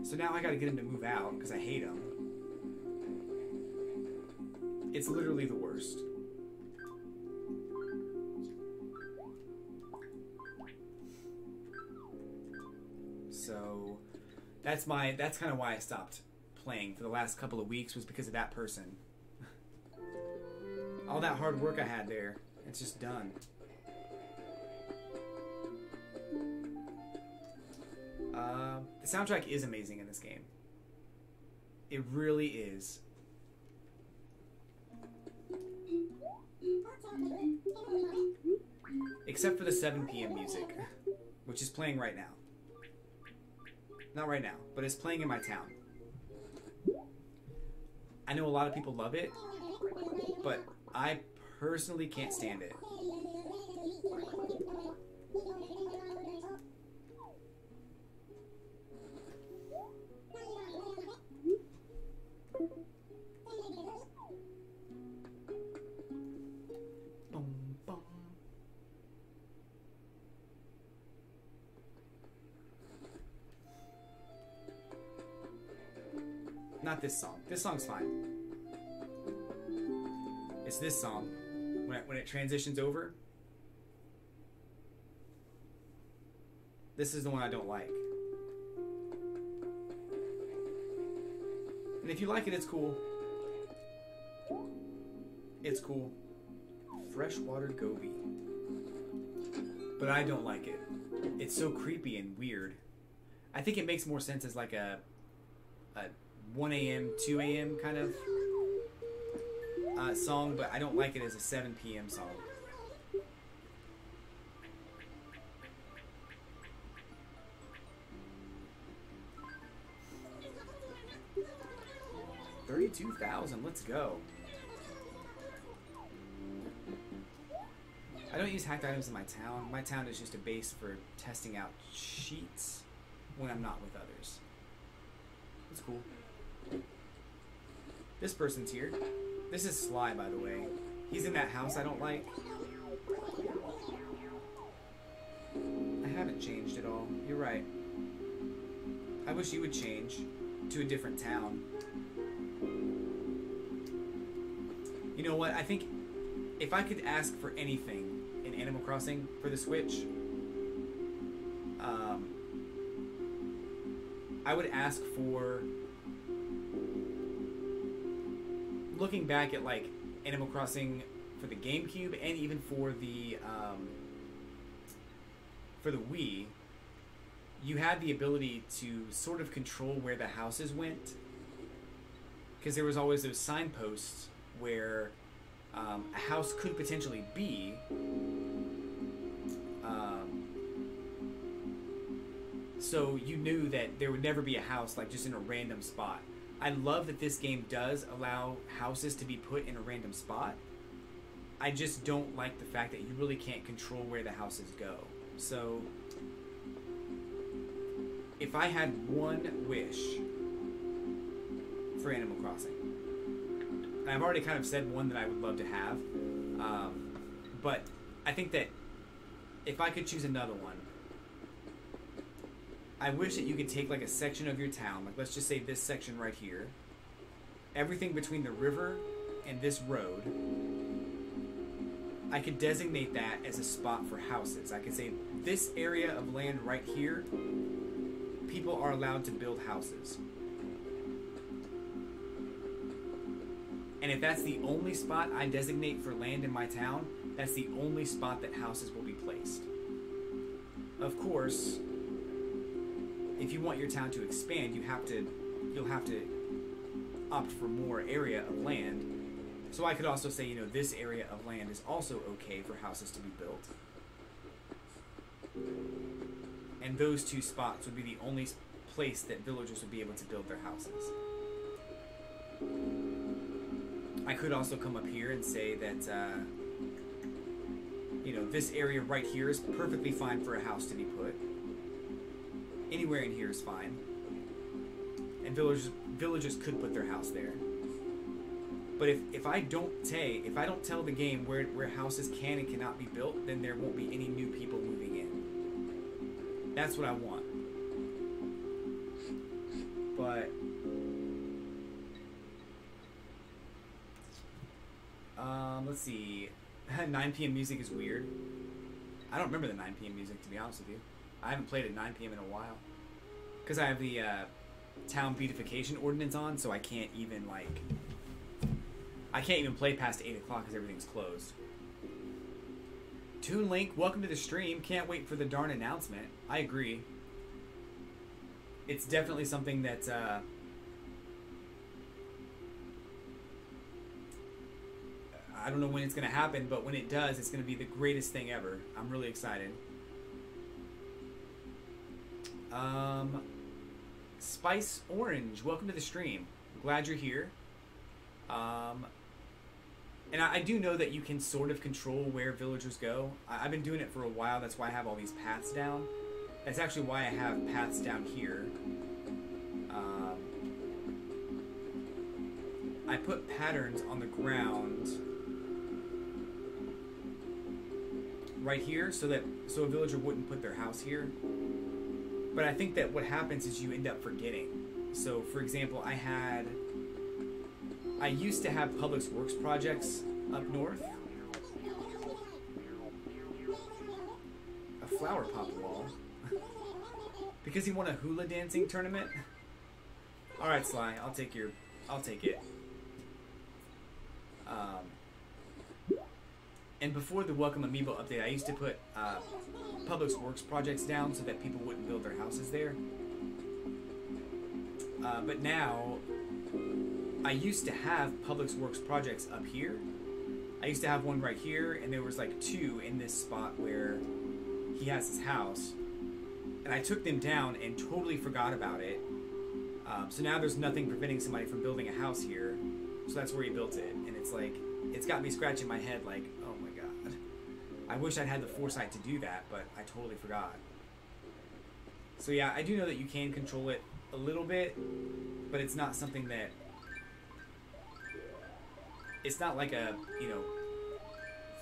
So now I gotta get him to move out because I hate him. It's literally the worst. So that's kind of why I stopped playing for the last couple of weeks, was because of that person. All that hard work I had there, it's just done. The soundtrack is amazing in this game. It really is. Except for the 7 p.m. music, which is playing right now. Not right now, but it's playing in my town. I know a lot of people love it, but I personally can't stand it. Not this song. This song's fine. It's this song. When it transitions over. This is the one I don't like. And if you like it, it's cool. It's cool. Freshwater Goby. But I don't like it. It's so creepy and weird. I think it makes more sense as like a 1 a.m., 2 a.m. kind of song, but I don't like it as a 7 p.m. song. $32,000, let's go. I don't use hacked items in my town. My town is just a base for testing out cheats when I'm not with others. That's cool. This person's here. This is Sly, by the way. He's in that house I don't like. I haven't changed at all. You're right. I wish you would change to a different town. You know what? I think if I could ask for anything in Animal Crossing for the Switch, I would ask for... Looking back at like Animal Crossing for the GameCube and even for the Wii, you had the ability to sort of control where the houses went, because there was always those signposts where a house could potentially be. So you knew that there would never be a house like just in a random spot. I love that this game does allow houses to be put in a random spot. I just don't like the fact that you really can't control where the houses go. So, if I had one wish for Animal Crossing, and I've already kind of said one that I would love to have, but I think that if I could choose another one, I wish that you could take like a section of your town, like let's just say this section right here, everything between the river and this road, I could designate that as a spot for houses. I could say this area of land right here, people are allowed to build houses. And if that's the only spot I designate for land in my town, that's the only spot that houses will be placed. Of course, if you want your town to expand, you'll have to opt for more area of land. So I could also say, this area of land is also okay for houses to be built. And those two spots would be the only place that villagers would be able to build their houses. I could also come up here and say that, this area right here is perfectly fine for a house to be put. Anywhere in here is fine. And villagers could put their house there. But if I don't tell the game where houses can and cannot be built, then there won't be any new people moving in. That's what I want. But let's see. 9 p.m. music is weird. I don't remember the 9 p.m. music, to be honest with you. I haven't played at 9 p.m. in a while. because I have the town beautification ordinance on, so I can't even like play past 8 o'clock because everything's closed. Toon Link, welcome to the stream. Can't wait for the darn announcement. I agree. It's definitely something that I don't know when it's going to happen, but when it does, it's going to be the greatest thing ever. I'm really excited. Spice Orange, welcome to the stream. Glad you're here. And I do know that you can sort of control where villagers go. I've been doing it for a while. That's why I have all these paths down. That's actually why I have paths down here. I put patterns on the ground right here so a villager wouldn't put their house here. But I think that what happens is you end up forgetting. So, for example, I used to have public works projects up north. A flower pop wall. Because he won a hula dancing tournament. Alright, Sly, I'll take it. And before the Welcome Amiibo update, I used to put public works projects down so that people wouldn't build their houses there. But now, I used to have public works projects up here. I used to have one right here, and there was like 2 in this spot where he has his house. And I took them down and totally forgot about it. So now there's nothing preventing somebody from building a house here. So that's where he built it. And it's like, it's got me scratching my head like, oh my god. I wish I'd had the foresight to do that, but I totally forgot. So yeah, I do know that you can control it a little bit, but it's not something that... It's not like a,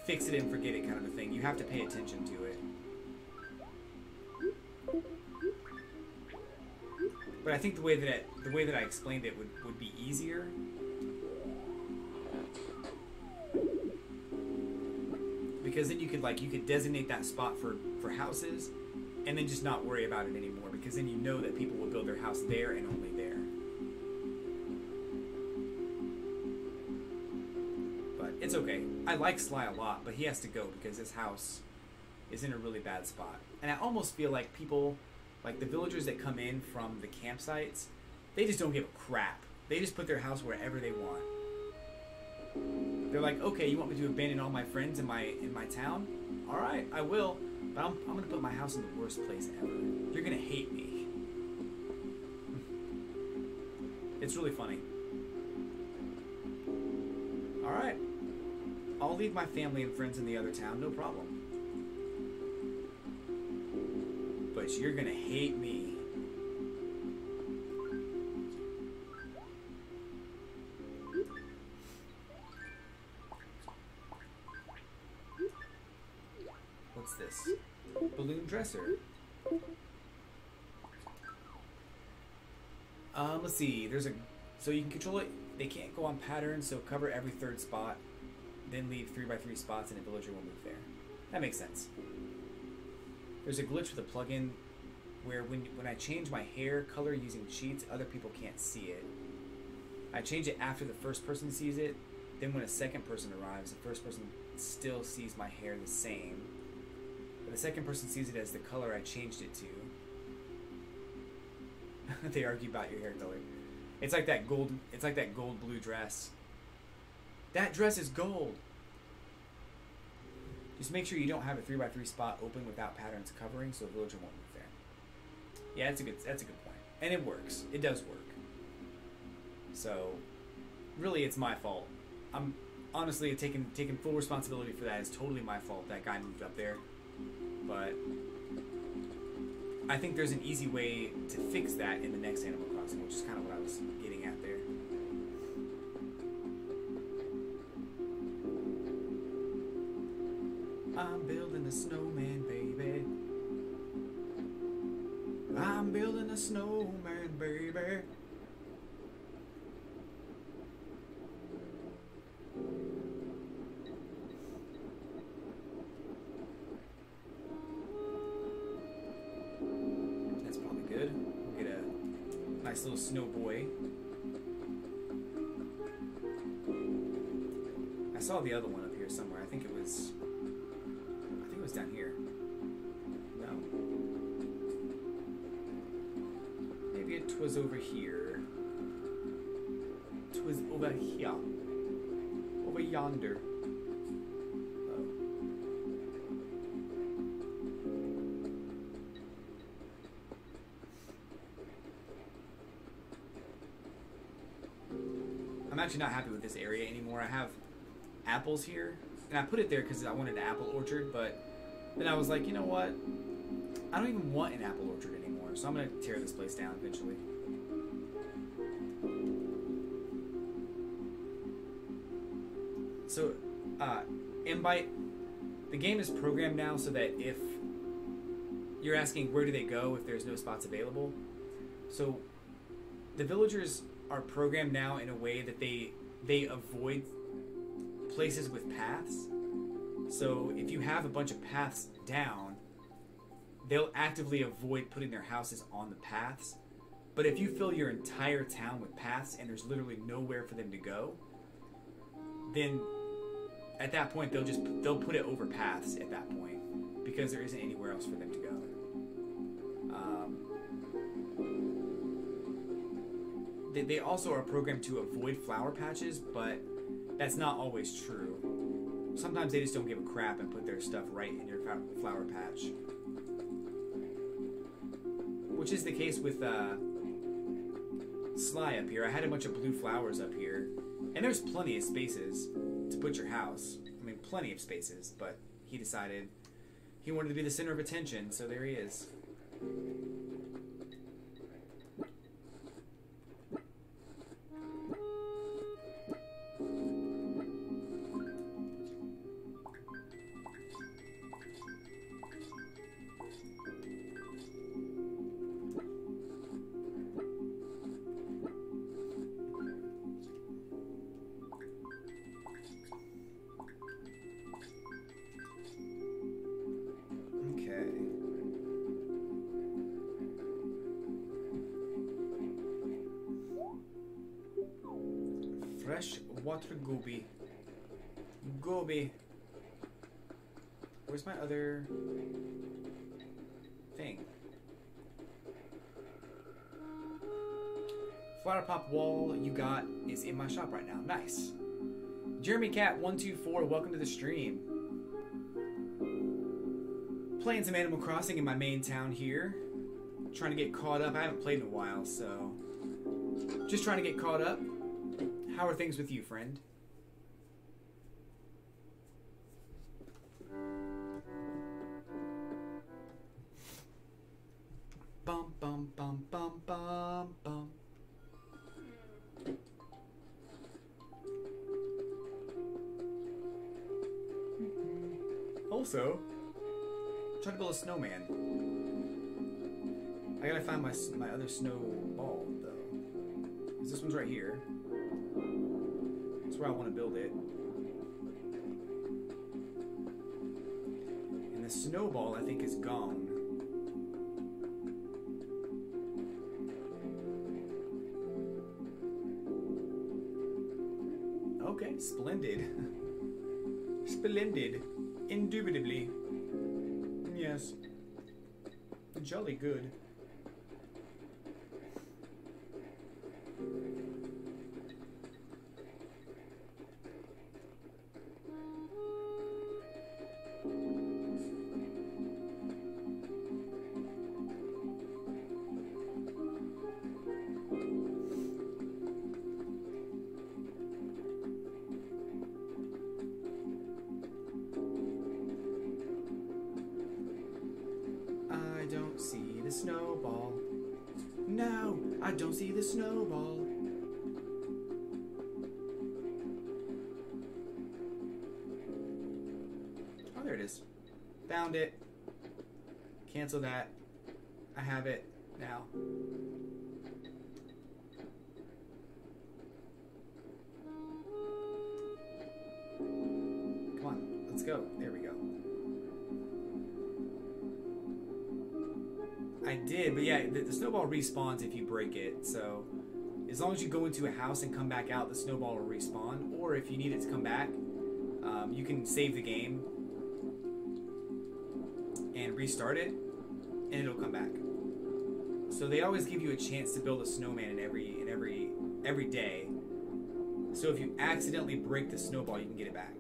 fix it and forget it kind of a thing. You have to pay attention to it. But I think the way that I explained it would be easier. Because then you could designate that spot for houses and then just not worry about it anymore, because then you know that people will build their house there and only there. But it's okay. I like Sly a lot, but he has to go because his house is in a really bad spot. And I almost feel like people, like the villagers that come in from the campsites, they just don't give a crap. They just put their house wherever they want. They're like, okay, you want me to abandon all my friends in my town? All right, I will. But I'm going to put my house in the worst place ever. You're going to hate me. It's really funny. All right. I'll leave my family and friends in the other town, no problem. But you're going to hate me. What's this? Balloon dresser. Let's see. So you can control it. They can't go on patterns, so cover every 3rd spot, then leave 3x3 spots, and a villager will move there. That makes sense. There's a glitch with a plugin where when I change my hair color using cheats, other people can't see it. I change it after the first person sees it. Then when a second person arrives, the first person still sees my hair the same. But the second person sees it as the color I changed it to. They argue about your hair color. It's like that gold blue dress. That dress is gold. Just make sure you don't have a 3x3 spot open without patterns covering, so a villager won't move there. Yeah, that's a good point. And it works. It does work. So really it's my fault. I'm honestly taking full responsibility for that. It's totally my fault that guy moved up there. But I think there's an easy way to fix that in the next Animal Crossing, which is kind of what I was getting at there. I'm building a snowman, baby. I'm building a snowman, baby. That's probably good. We'll get a Nice little snow boy. I saw the other one up here somewhere. I think it was down here. No. Maybe it was over here. It was over here. Over yonder. Oh. I'm actually not happy with this area anymore. I have apples here, and I put it there because I wanted an apple orchard, but then I was like, you know what? I don't even want an apple orchard anymore, so I'm going to tear this place down eventually. So, Invite, the game is programmed now so that if you're asking where do they go if there's no spots available, so the villagers are programmed now in a way that they avoid places with paths. So if you have a bunch of paths down, they'll actively avoid putting their houses on the paths. But if you fill your entire town with paths and there's literally nowhere for them to go, then at that point they'll put it over paths at that point because there isn't anywhere else for them to go. They also are programmed to avoid flower patches, but that's not always true. Sometimes they just don't give a crap and put their stuff right in your flower patch. Which is the case with Sly up here. I had a bunch of blue flowers up here. And there's plenty of spaces to put your house. I mean, plenty of spaces. But he decided he wanted to be the center of attention, so there he is. Fresh water goby. Goby. Where's my other thing? Flower pop wall you got is in my shop right now. Nice. Jeremy Cat 124, welcome to the stream. Playing some Animal Crossing in my main town here. Trying to get caught up. I haven't played in a while, so just trying to get caught up. How are things with you, friend? Bum bum bum bum bum bum. Also, I'm trying to build a snowman. I gotta find my other snowball though. 'Cause this one's right here. That's where I want to build it. And the snowball, I think, is gone. Okay, splendid. Splendid. Indubitably. Yes. Jolly good. Snowball. No, I don't see the snowball. Oh, there it is. Found it. Cancel that. I have it now. Come on, let's go. There we go. I did, but yeah, the snowball respawns if you break it. So as long as you go into a house and come back out, the snowball will respawn. Or if you need it to come back, you can save the game and restart it, and it'll come back. So they always give you a chance to build a snowman in every day. So if you accidentally break the snowball, you can get it back.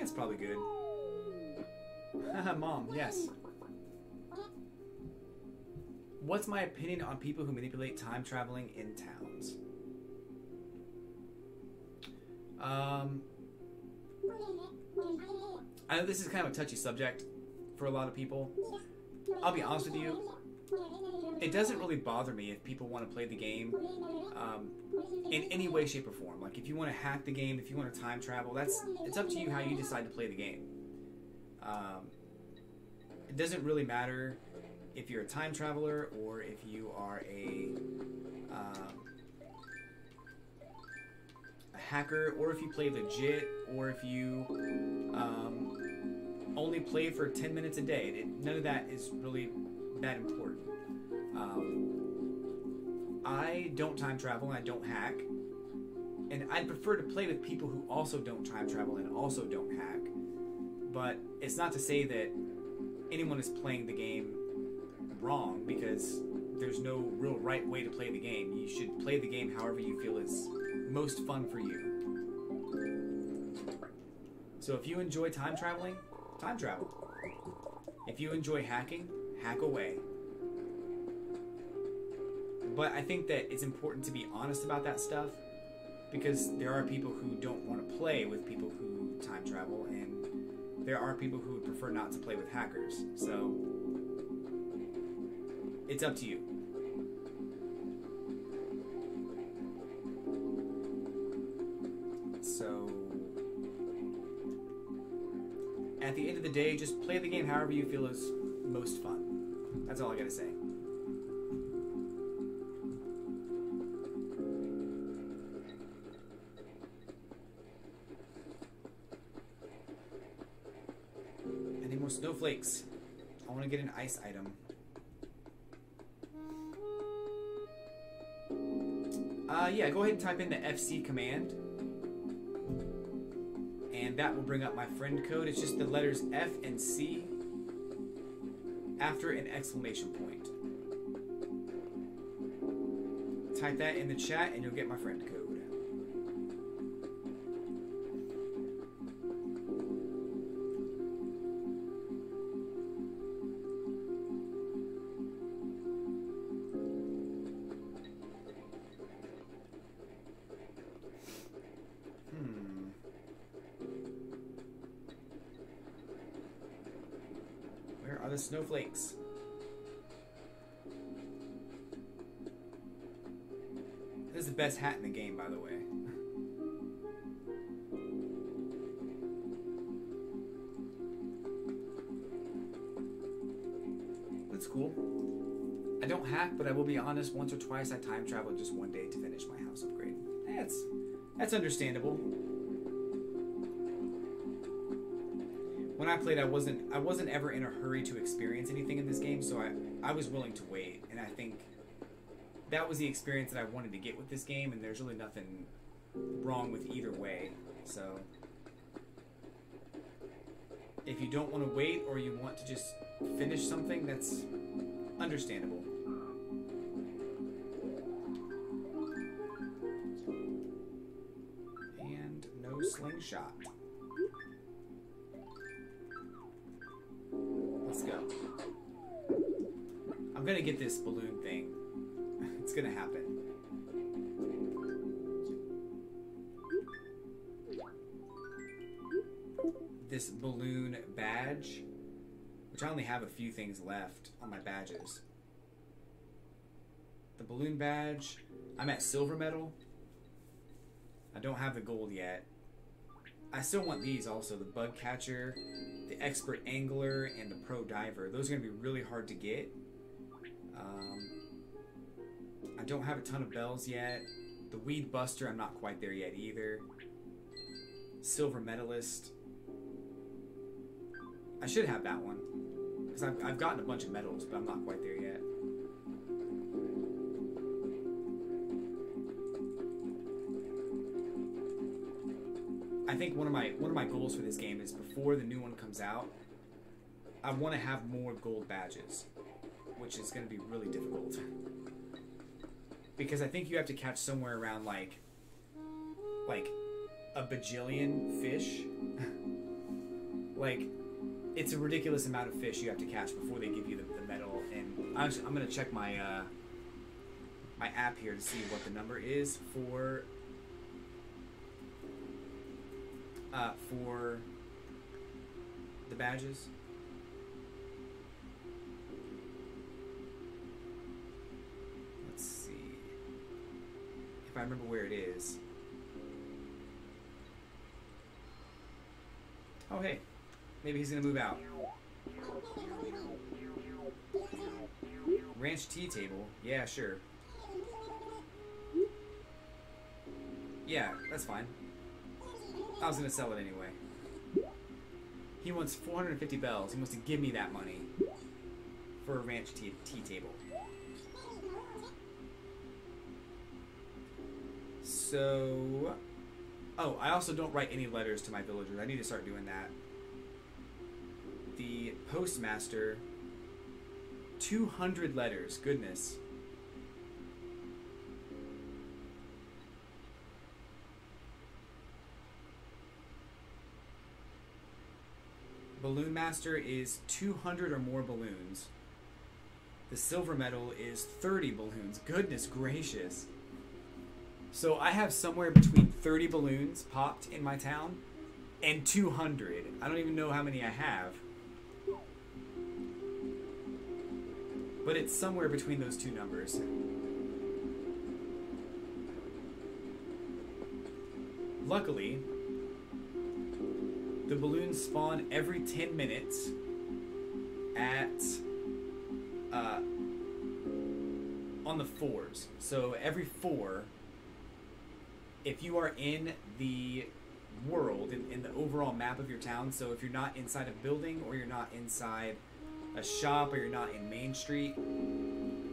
It's probably good. Mom, yes. What's my opinion on people who manipulate time traveling in towns? I know this is kind of a touchy subject for a lot of people. I'll be honest with you. It doesn't really bother me if people want to play the game in any way, shape, or form. Like if you want to hack the game, if you want to time travel, it's up to you how you decide to play the game. It doesn't really matter if you're a time traveler or if you are a hacker, or if you play legit, or if you only play for 10 minutes a day. None of that is really that important. I don't time travel and I don't hack, and I'd prefer to play with people who also don't time travel and also don't hack. But it's not to say that anyone is playing the game wrong, because there's no real right way to play the game. You should play the game however you feel is most fun for you. So if you enjoy time traveling, time travel. If you enjoy hacking, hack away. But I think that it's important to be honest about that stuff, because there are people who don't want to play with people who time travel, and there are people who would prefer not to play with hackers. So it's up to you. So at the end of the day, just play the game however you feel is most fun. That's all I gotta say. Any more snowflakes? I want to get an ice item. Yeah, go ahead and type in the FC command, and that will bring up my friend code. It's just the letters F and C after an exclamation point. Type that in the chat and you'll get my friend code. Where are the snowflakes? This is the best hat in the game, by the way. That's cool. I don't hack, but I will be honest, once or twice I time traveled just one day to finish my house upgrade. That's understandable. When I played, I wasn't ever in a hurry to experience anything in this game, so I was willing to wait, and I think that was the experience that I wanted to get with this game, and there's really nothing wrong with either way. So if you don't want to wait, or you want to just finish something, that's understandable. And no slingshot. Let's go. I'm gonna get this balloon thing. It's gonna happen. This balloon badge, which I only have a few things left on my badges. The balloon badge, I'm at silver medal. I don't have the gold yet. I still want these also, the bug catcher, the expert angler, and the pro diver. Those are going to be really hard to get. I don't have a ton of bells yet. The Weed Buster, I'm not quite there yet either. Silver Medalist. I should have that one. Because I've gotten a bunch of medals, but I'm not quite there yet. I think one of my goals for this game is before the new one comes out, I want to have more gold badges, which is going to be really difficult. Because I think you have to catch somewhere around like a bajillion fish. Like, it's a ridiculous amount of fish you have to catch before they give you the medal. And I'm going to check my my app here to see what the number is for the badges. Let's see if I remember where it is. Oh, hey, maybe he's gonna move out. Ranch tea table, yeah, sure. Yeah, that's fine. I was gonna sell it anyway. He wants 450 bells. He wants to give me that money for a ranch tea table. So, oh, I also don't write any letters to my villagers. I need to start doing that. The postmaster, 200 letters. Goodness. Balloon Master is 200 or more balloons. The silver medal is 30 balloons. Goodness gracious. So I have somewhere between 30 balloons popped in my town and 200. I don't even know how many I have. But it's somewhere between those two numbers. Luckily, the balloons spawn every 10 minutes at on the 4s. So every 4, if you are in the world, in the overall map of your town, so if you're not inside a building or you're not inside a shop or you're not in Main Street,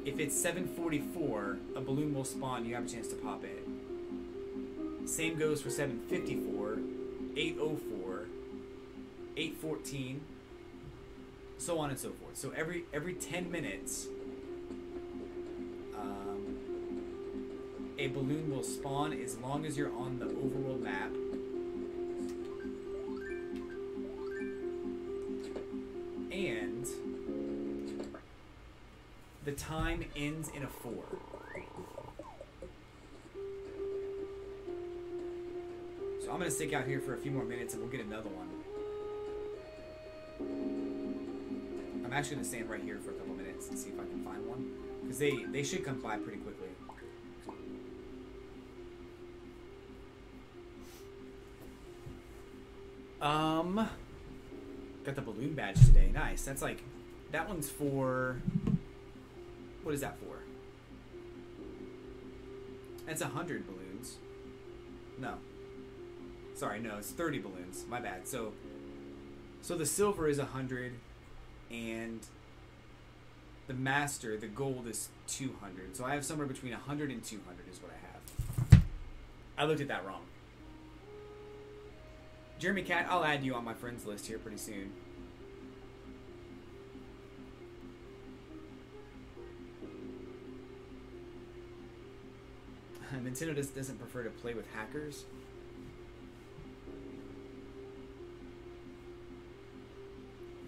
if it's 7:44, a balloon will spawn, you have a chance to pop it. Same goes for 7:54, 8:04, 8:14, so on and so forth. So every 10 minutes, a balloon will spawn as long as you're on the overworld map. And the time ends in a 4. So I'm going to stick out here for a few more minutes and we'll get another one. I'm actually going to stand right here for a couple minutes and see if I can find one. Because they should come by pretty quickly. Got the balloon badge today. Nice. That's like, that one's for, what is that for? That's 100 balloons. No. Sorry, no, it's 30 balloons. My bad. So the silver is 100 and the master, the gold is 200. So I have somewhere between 100 and 200 is what I have. I looked at that wrong. Jeremy Cat, I'll add you on my friends list here pretty soon. Nintendo doesn't prefer to play with hackers.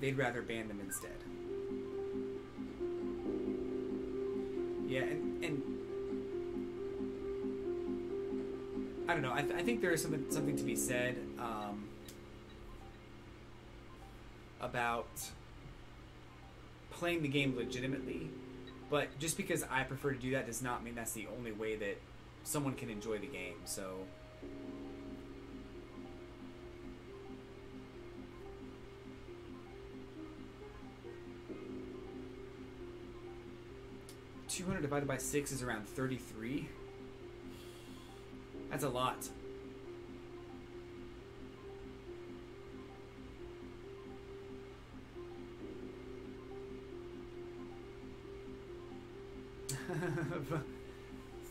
They'd rather ban them instead. Yeah, and I don't know. I think there is something to be said about playing the game legitimately, but just because I prefer to do that does not mean that's the only way that someone can enjoy the game. So $200 divided by 6 is around 33. That's a lot.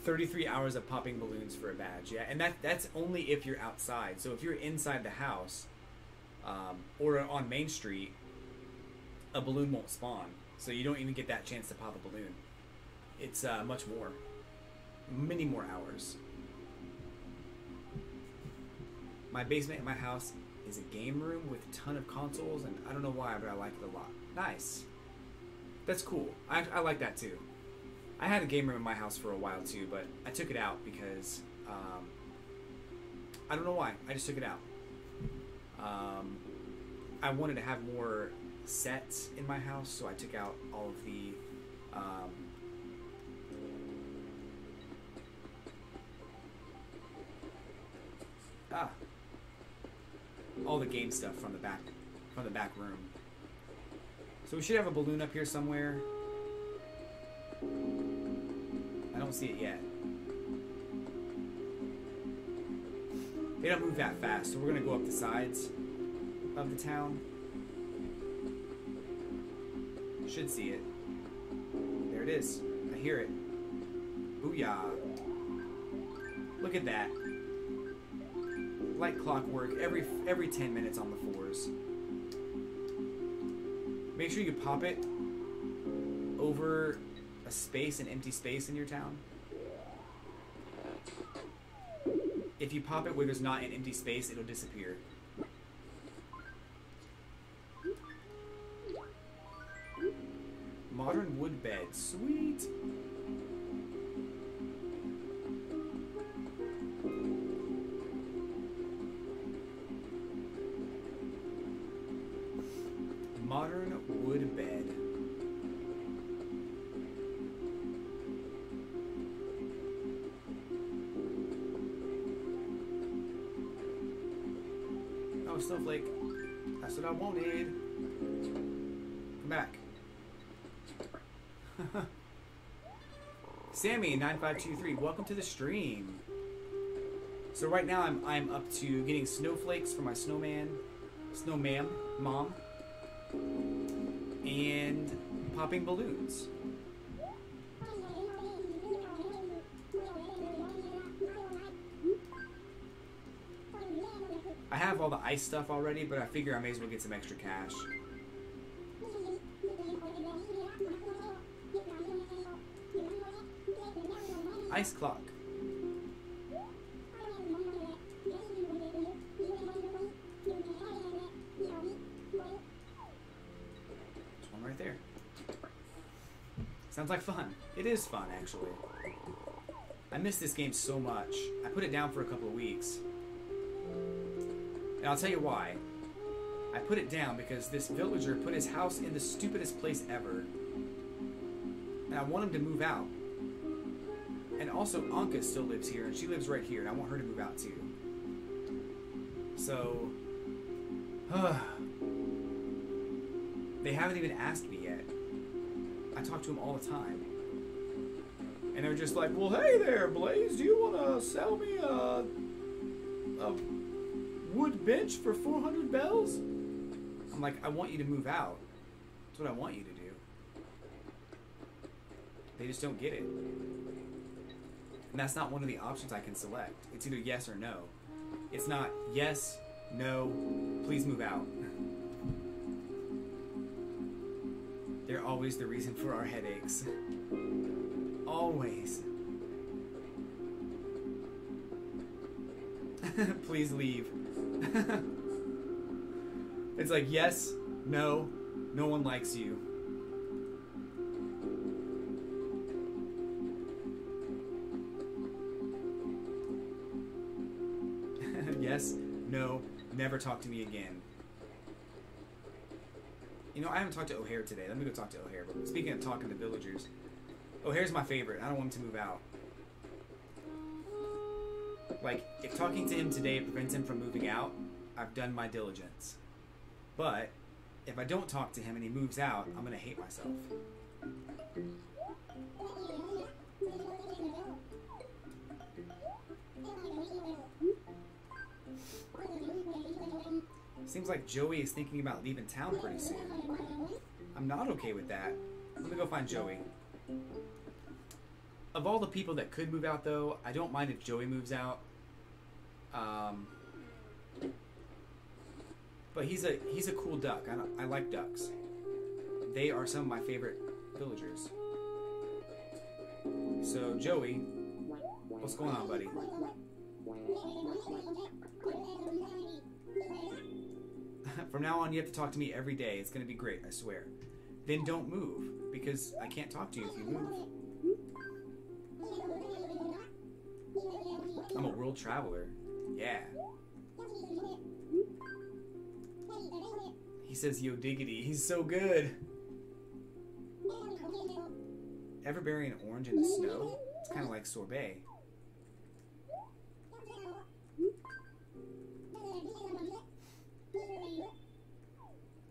$33 hours of popping balloons for a badge, yeah, and that's only if you're outside. So if you're inside the house, or on Main Street, a balloon won't spawn, so you don't even get that chance to pop a balloon. It's much more, many more hours. My basement in my house is a game room with a ton of consoles, and I don't know why, but I like it a lot. Nice. That's cool. I like that too. I had a game room in my house for a while too, but I took it out because I don't know why. I just took it out. I wanted to have more sets in my house, so I took out all of the all the game stuff from the back room. So we should have a balloon up here somewhere. I don't see it yet. They don't move that fast, so we're gonna go up the sides of the town. Should see it. There it is. I hear it. Booyah. Look at that. Like clockwork, every 10 minutes on the 4s. Make sure you pop it over a space, an empty space in your town. If you pop it where there's not an empty space, it'll disappear. Modern wood bed. Sweet. Modern wood bed. Oh, Snowflake. That's what I wanted. Come back. Sammy9523, welcome to the stream. So right now I'm up to getting snowflakes for my snowman mom, and popping balloons. I have all the ice stuff already, but I figure I may as well get some extra cash. Ice clock. There's one right there. Sounds like fun. It is fun, actually. I miss this game so much. I put it down for a couple of weeks. And I'll tell you why. I put it down because this villager put his house in the stupidest place ever. And I want him to move out. And also, Anka still lives here, and she lives right here, and I want her to move out too. So, they haven't even asked me yet. I talk to them all the time. And they're just like, well, hey there, Blaze, do you want to sell me a wood bench for 400 bells? I'm like, I want you to move out. That's what I want you to do. They just don't get it. And that's not one of the options I can select. It's either yes or no. It's not yes, no, please move out. They're always the reason for our headaches. Always. Please leave. It's like yes, no, no one likes you. Yes, no, never talk to me again. You know, I haven't talked to O'Hare today. Let me go talk to O'Hare. But speaking of talking to villagers, O'Hare's my favorite. I don't want him to move out. Like, if talking to him today prevents him from moving out, I've done my diligence. But if I don't talk to him and he moves out, I'm gonna hate myself. Seems like Joey is thinking about leaving town pretty soon. I'm not okay with that. Let me go find Joey. Of all the people that could move out, though, I don't mind if Joey moves out. But he's a cool duck. I like ducks. They are some of my favorite villagers. So, Joey, what's going on, buddy? From now on, you have to talk to me every day. It's going to be great, I swear. Then don't move, because I can't talk to you if you move. I'm a world traveler. Yeah. He says yo diggity. He's so good. Ever bury an orange in the snow? It's kind of like sorbet.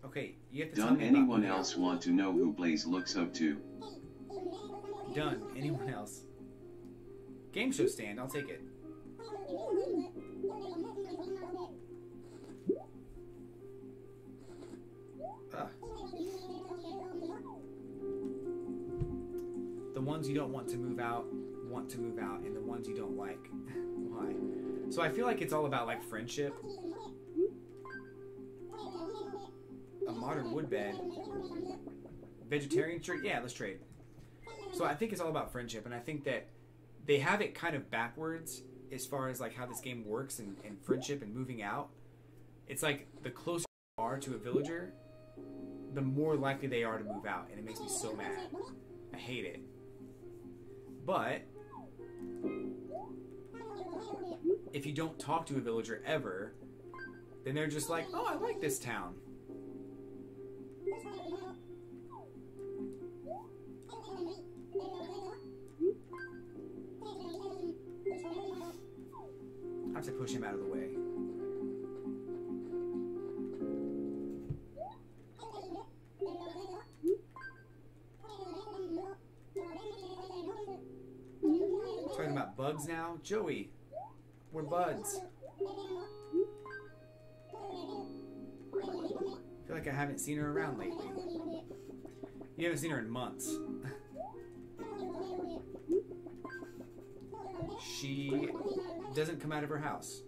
Okay, you have to tell me about Anyone else want to know who Blaze looks up to? Done. Anyone else? Game show stand. I'll take it. The ones you don't want to move out, and the ones you don't like. Why? So I feel like it's all about like friendship. A modern wood bed. Vegetarian shirt? Yeah, let's trade. So I think it's all about friendship, and I think that they have it kind of backwards as far as like how this game works and friendship and moving out. It's like the closer you are to a villager, the more likely they are to move out, and it makes me so mad. I hate it. But if you don't talk to a villager ever, then they're just like, oh, I like this town. I have to push him out of the way. Talking about bugs now? Joey, we're buds. I feel like I haven't seen her around lately. You haven't seen her in months. She doesn't come out of her house.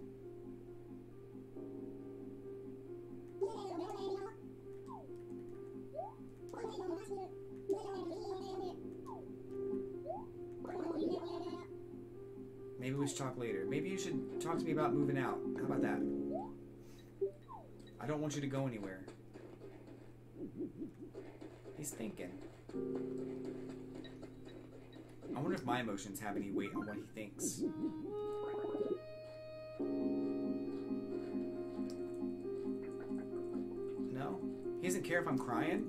Maybe we should talk later. Maybe you should talk to me about moving out. How about that? I don't want you to go anywhere. He's thinking. I wonder if my emotions have any weight on what he thinks. No? He doesn't care if I'm crying?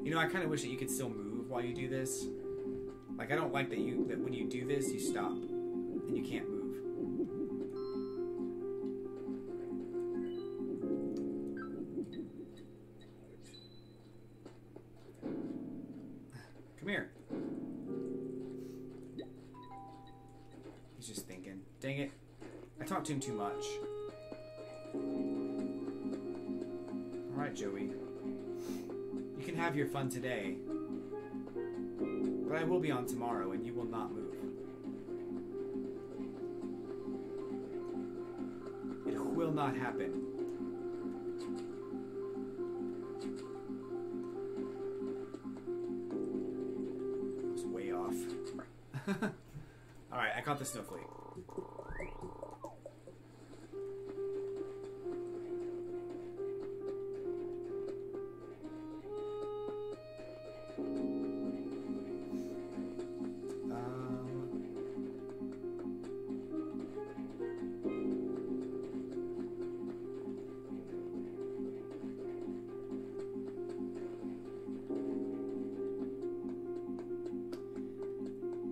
You know, I kind of wish that you could still move while you do this. Like, I don't like that when you do this, you stop and you can't move. Come here. He's just thinking. Dang it. I talk to him too much. Alright, Joey. You can have your fun today. But I will be on tomorrow, and you will not move. It will not happen. I was way off. Alright, I caught the snowflake.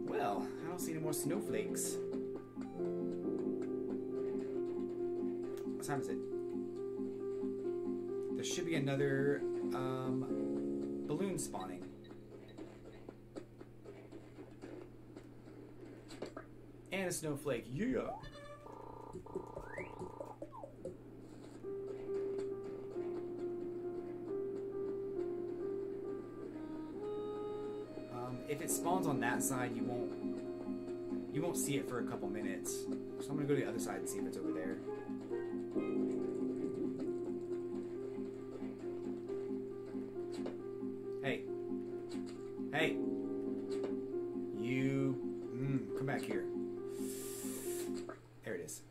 Well, I don't see any more snowflakes. What time is it? There should be another balloon spawning. And a snowflake. Yeah. If it spawns on that side, you won't see it for a couple minutes. So I'm gonna go to the other side and see if it's over there. Hey. Hey. You come back here. There it is.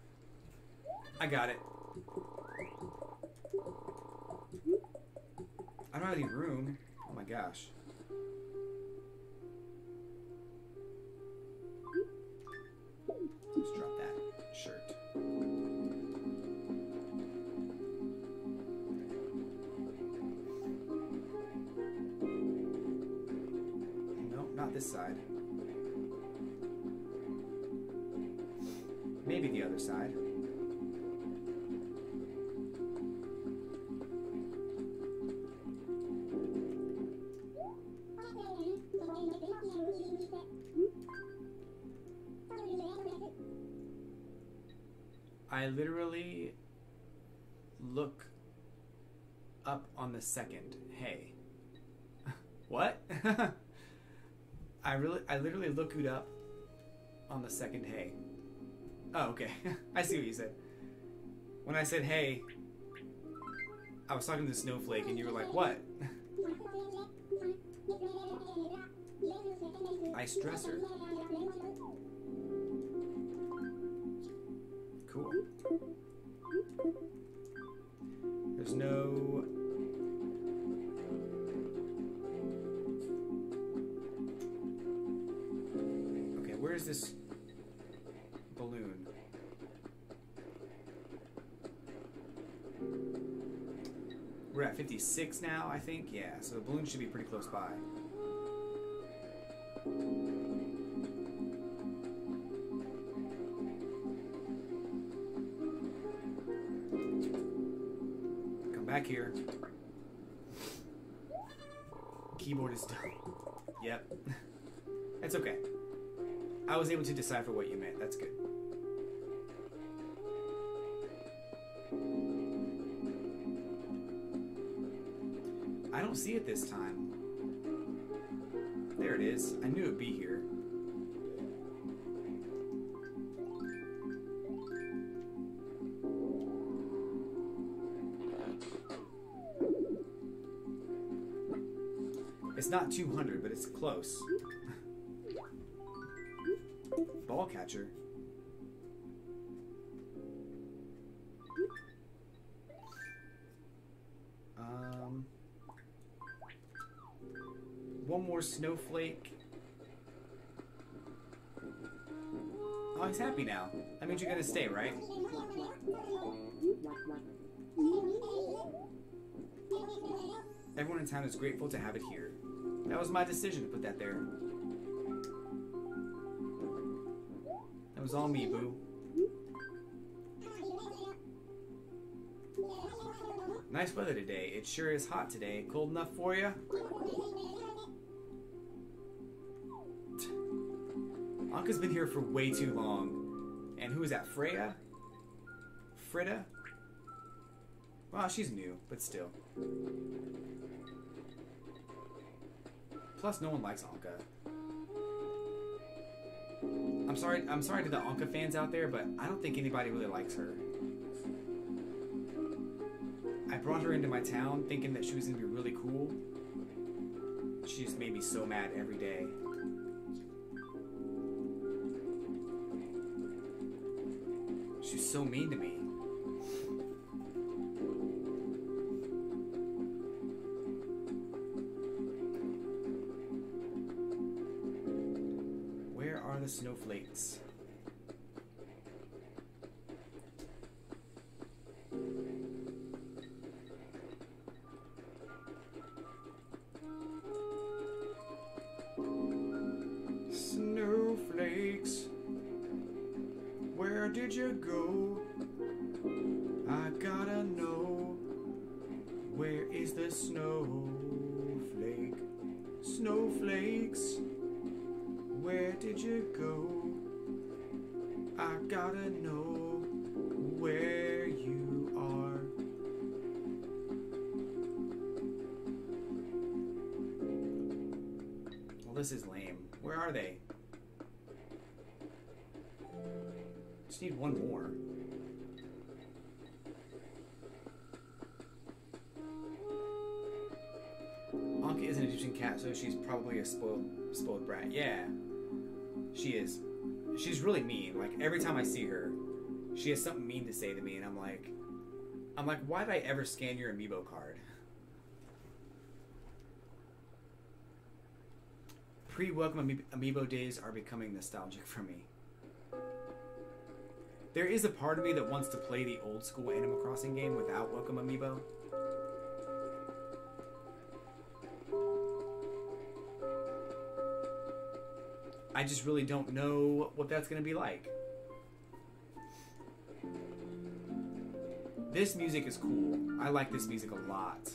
I got it. I don't have any room. Oh my gosh. Let's drop that shirt. No, not this side. Maybe the other side. I literally look up on the second hay. What? I literally look it up on the second hay. Oh, okay. I see what you said. When I said hey, I was talking to the snowflake and you were like, what? Ice dresser. Cool. There's no... Okay, where is this balloon? We're at 56 now, I think. Yeah, so the balloon should be pretty close by. Back here. Keyboard is done. Yep. It's okay. I was able to decipher what you meant. That's good. I don't see it this time. There it is. I knew it'd be here. It's not 200, but it's close. Ball catcher. One more snowflake. Oh, he's happy now. That means you're gonna stay, right? Everyone in town is grateful to have it here. That was my decision to put that there. That was all me, boo. Nice weather today. It sure is hot today. Cold enough for you? Anka's been here for way too long. And who is that? Freya? Frida? Well, she's new, but still. Plus, no one likes Anka. I'm sorry to the Anka fans out there, but I don't think anybody really likes her. I brought her into my town thinking that she was gonna be really cool. She just made me so mad every day. She's so mean to me. Where are the snowflakes? Snowflakes, where did you go? I gotta know. Where is the snowflake? Snowflakes, where did you go? I gotta know where you are. Well, this is lame. Where are they? Just need one more. Anka is an Egyptian cat, so she's probably a spoiled brat. Yeah, she is. She's really mean. Like, every time I see her, she has something mean to say to me, and I'm like, why did I ever scan your amiibo card? Pre-welcome amiibo days are becoming nostalgic for me. There is a part of me that wants to play the old school Animal Crossing game without welcome amiibo. I just really don't know what that's going to be like. This music is cool. I like this music a lot.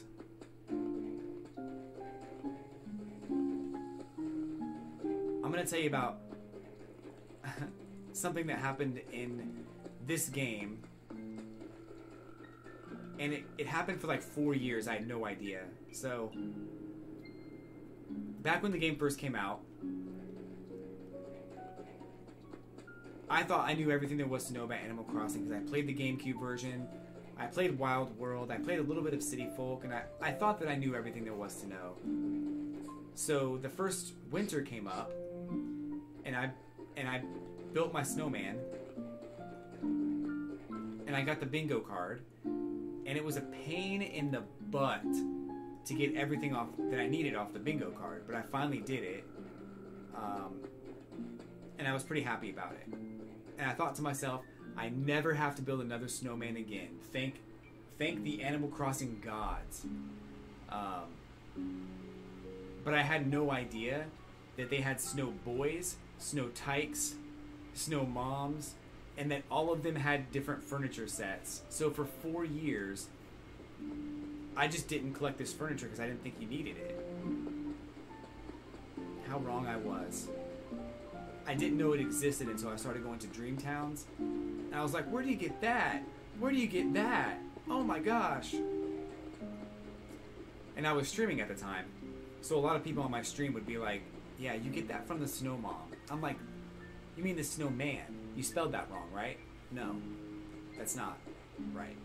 I'm going to tell you about something that happened in this game. And it happened for like 4 years. I had no idea. So, back when the game first came out, I thought I knew everything there was to know about Animal Crossing because I played the GameCube version, I played Wild World, I played a little bit of City Folk, and I thought that I knew everything there was to know. So the first winter came up, and I built my snowman, and I got the bingo card, and it was a pain in the butt to get everything off that I needed off the bingo card, but I finally did it, and I was pretty happy about it. And I thought to myself, I never have to build another snowman again. Thank the Animal Crossing gods. But I had no idea that they had snow boys, snow tykes, snow moms, and that all of them had different furniture sets. So for 4 years, I just didn't collect this furniture because I didn't think you needed it. How wrong I was. I didn't know it existed until I started going to Dream Towns. And I was like, where do you get that? Where do you get that? Oh my gosh. And I was streaming at the time. So a lot of people on my stream would be like, yeah, you get that from the Snow Mom. I'm like, you mean the Snowman? You spelled that wrong, right? No, that's not right.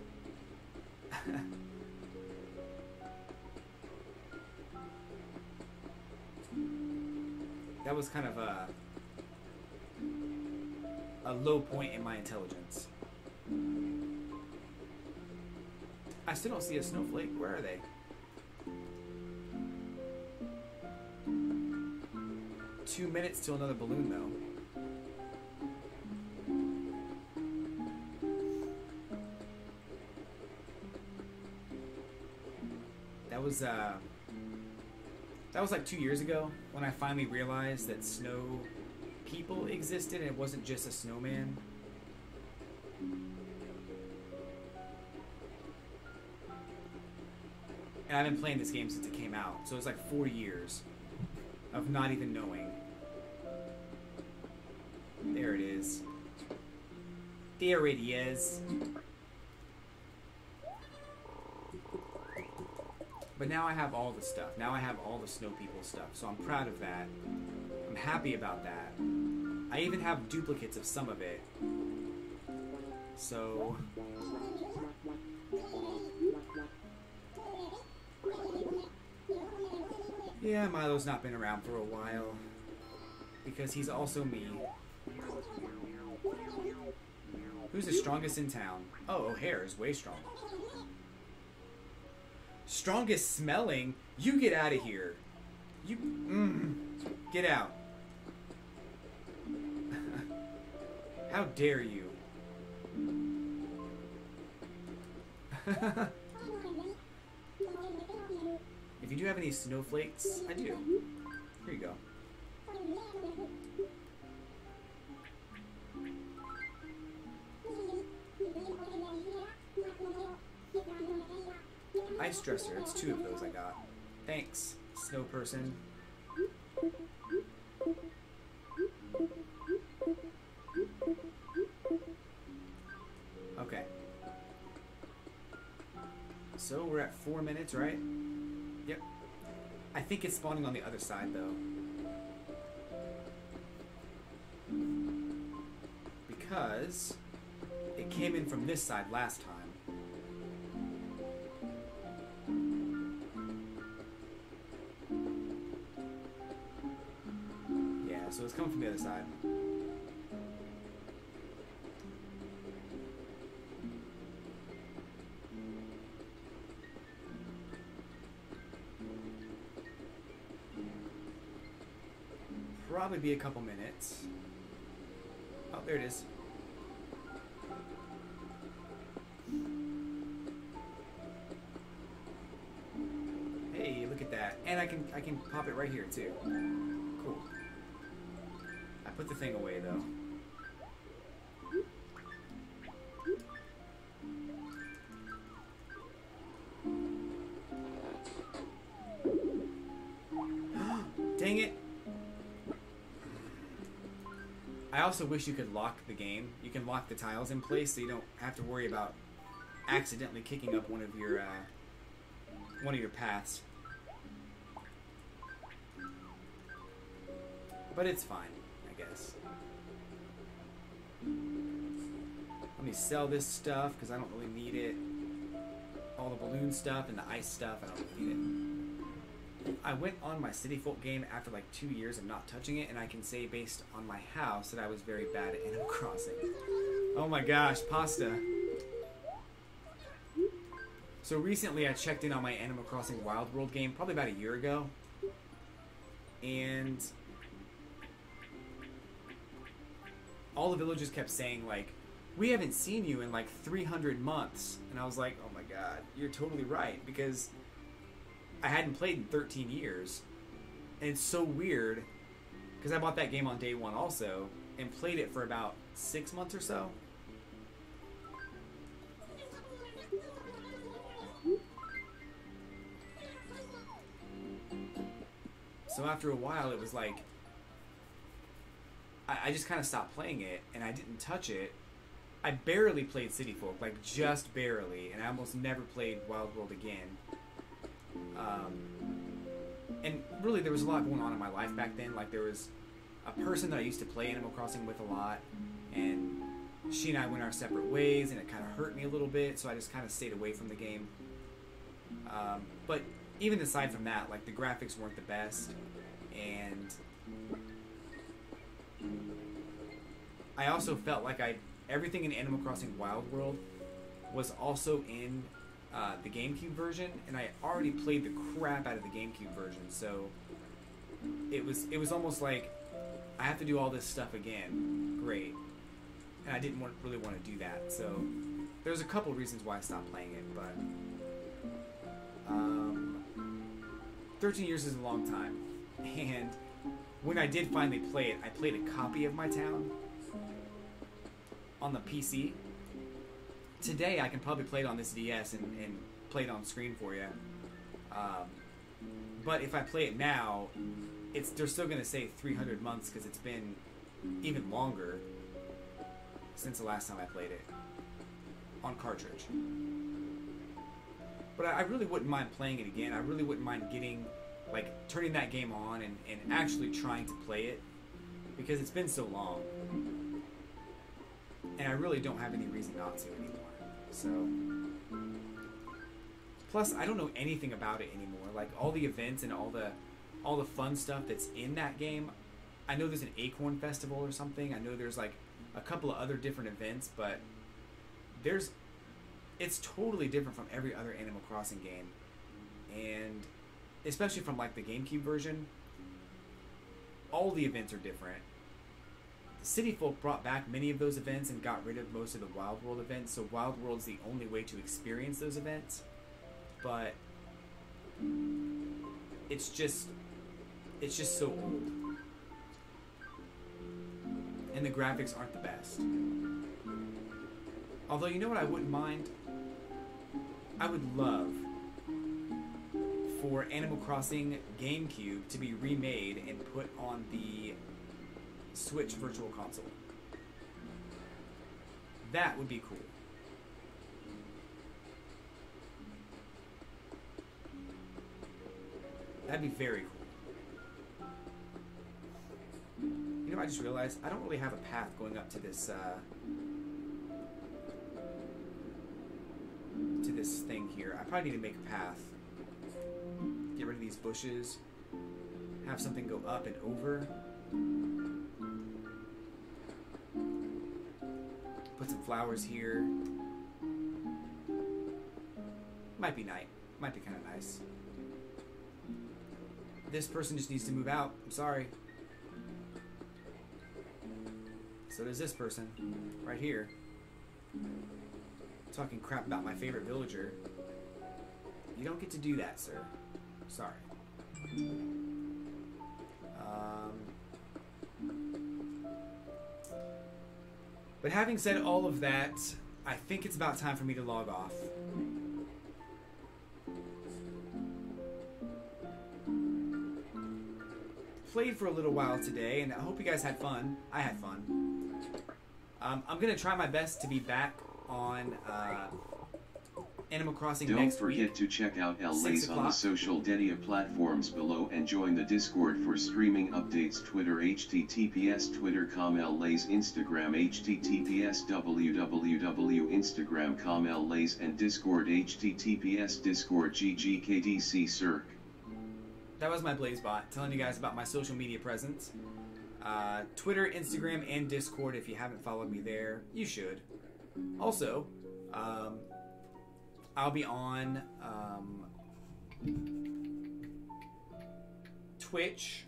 That was kind of a low point in my intelligence. I still don't see a snowflake. Where are they? Two minutes till another balloon, though. That was like 2 years ago when I finally realized that snow people existed and it wasn't just a snowman. And I've been playing this game since it came out, so it's like 4 years of not even knowing. There it is. There it is. But now I have all the stuff. Now I have all the snow people stuff, so I'm proud of that. I'm happy about that. I even have duplicates of some of it. So... yeah, Milo's not been around for a while. Because he's also me. Who's the strongest in town? Oh, O'Hare is way strong. Strongest smelling? You get out of here. You... get out. How dare you? If you do have any snowflakes, I do. Here you go. Ice dresser. It's 2 of those I got. Thanks, snow person. So we're at 4 minutes, right? Yep. I think it's spawning on the other side, though. Because it came in from this side last time. Yeah, so it's coming from the other side. Probably be a couple minutes. Oh, there it is. Hey, look at that. And I can pop it right here too. Cool. I put the thing away though. Dang it. I also wish you could lock the game. You can lock the tiles in place so you don't have to worry about accidentally kicking up one of your paths. But it's fine, I guess. Let me sell this stuff because I don't really need it. All the balloon stuff and the ice stuff, I don't really need it. I went on my City Folk game after like 2 years of not touching it, and I can say based on my house that I was very bad at Animal Crossing. Oh my gosh, pasta. So recently I checked in on my Animal Crossing Wild World game, probably about a year ago. And all the villagers kept saying like, we haven't seen you in like 300 months. And I was like, oh my god, you're totally right, because I hadn't played in 13 years. And it's so weird, because I bought that game on day one also, and played it for about 6 months or so. So after a while, it was like, I just kind of stopped playing it, and I didn't touch it. I barely played City Folk, like just barely, and I almost never played Wild World again. And really, there was a lot going on in my life back then. Like, there was a person that I used to play Animal Crossing with a lot, and she and I went our separate ways, and it kind of hurt me a little bit, so I just kind of stayed away from the game. But even aside from that, like, the graphics weren't the best, and I also felt like everything in Animal Crossing Wild World was also in the GameCube version, and I already played the crap out of the GameCube version, so it was almost like I have to do all this stuff again. Great. And I didn't really want to do that, so there's a couple reasons why I stopped playing it, but 13 years is a long time, and when I did finally play it, I played a copy of My Town on the PC. Today I can probably play it on this DS and play it on screen for you. But if I play it now, they're still going to say 300 months because it's been even longer since the last time I played it on cartridge. But I really wouldn't mind playing it again. I really wouldn't mind turning that game on and actually trying to play it, because it's been so long. And I really don't have any reason not to anymore. So, plus I don't know anything about it anymore. Like, all the events and all the fun stuff that's in that game. I know there's an Acorn Festival or something. I know there's like a couple of other different events, but it's totally different from every other Animal Crossing game, and especially from like the GameCube version. All the events are different. City Folk brought back many of those events and got rid of most of the Wild World events, so Wild World's the only way to experience those events. But it's just so old. And the graphics aren't the best. Although, you know what I wouldn't mind? I would love for Animal Crossing GameCube to be remade and put on the Switch Virtual Console. That would be cool. That'd be very cool. You know, I just realized I don't really have a path going up to this thing here. I probably need to make a path. Get rid of these bushes. Have something go up and over. Put some flowers here. Might be nice. Might be kind of nice. This person just needs to move out. I'm sorry. So does this person. Right here. Talking crap about my favorite villager. You don't get to do that, sir. Sorry. But having said all of that, I think it's about time for me to log off. Played for a little while today, and I hope you guys had fun. I had fun. I'm going to try my best to be back on Animal Crossing next week. Don't forget to check out LLaze on the social media platforms below and join the Discord for streaming updates. Twitter https twitter.com LLaze, Instagram https www.instagram.com LLaze, and Discord https discord ggkdc circ. That was my BlazeBot, telling you guys about my social media presence. Twitter, Instagram, and Discord. If you haven't followed me there, you should. Also, I'll be on Twitch.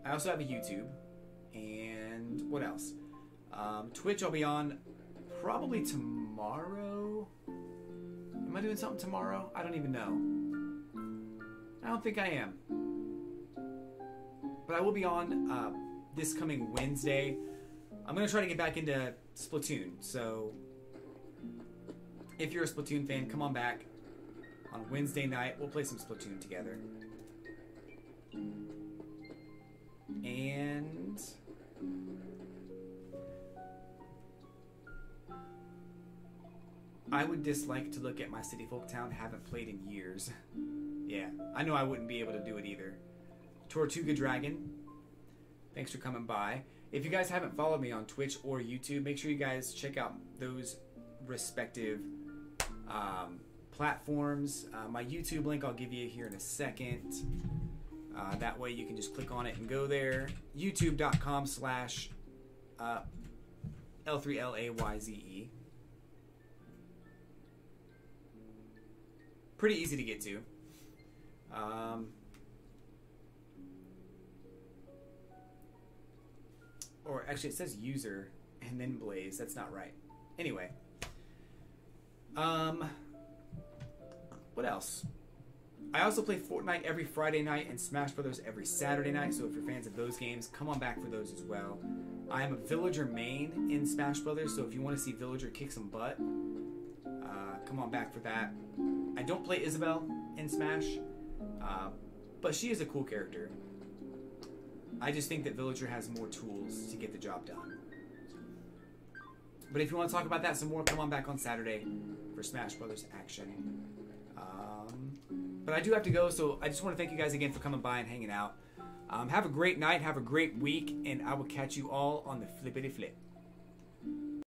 I also have a YouTube. And what else? Twitch I'll be on probably tomorrow. Am I doing something tomorrow? I don't even know. I don't think I am. But I will be on this coming Wednesday. I'm going to try to get back into Splatoon. So if you're a Splatoon fan, come on back on Wednesday night. We'll play some Splatoon together. And I would dislike to look at my City Folk Town. Haven't played in years. Yeah, I know I wouldn't be able to do it either. Tortuga Dragon, thanks for coming by. If you guys haven't followed me on Twitch or YouTube, make sure you guys check out those respective platforms. My YouTube link I'll give you here in a second. That way you can just click on it and go there. youtube.com/L3LAYZE. Pretty easy to get to. Or actually it says user and then Blaze. That's not right. Anyway. What else? I also play Fortnite every Friday night and Smash Brothers every Saturday night, so if you're fans of those games, come on back for those as well. I am a Villager main in Smash Brothers, so if you want to see Villager kick some butt, come on back for that. I don't play Isabelle in Smash, but she is a cool character. I just think that Villager has more tools to get the job done. But if you want to talk about that some more, come on back on Saturday for Smash Brothers action. But I do have to go, so I just want to thank you guys again for coming by and hanging out. Have a great night, have a great week, and I will catch you all on the flippity flip.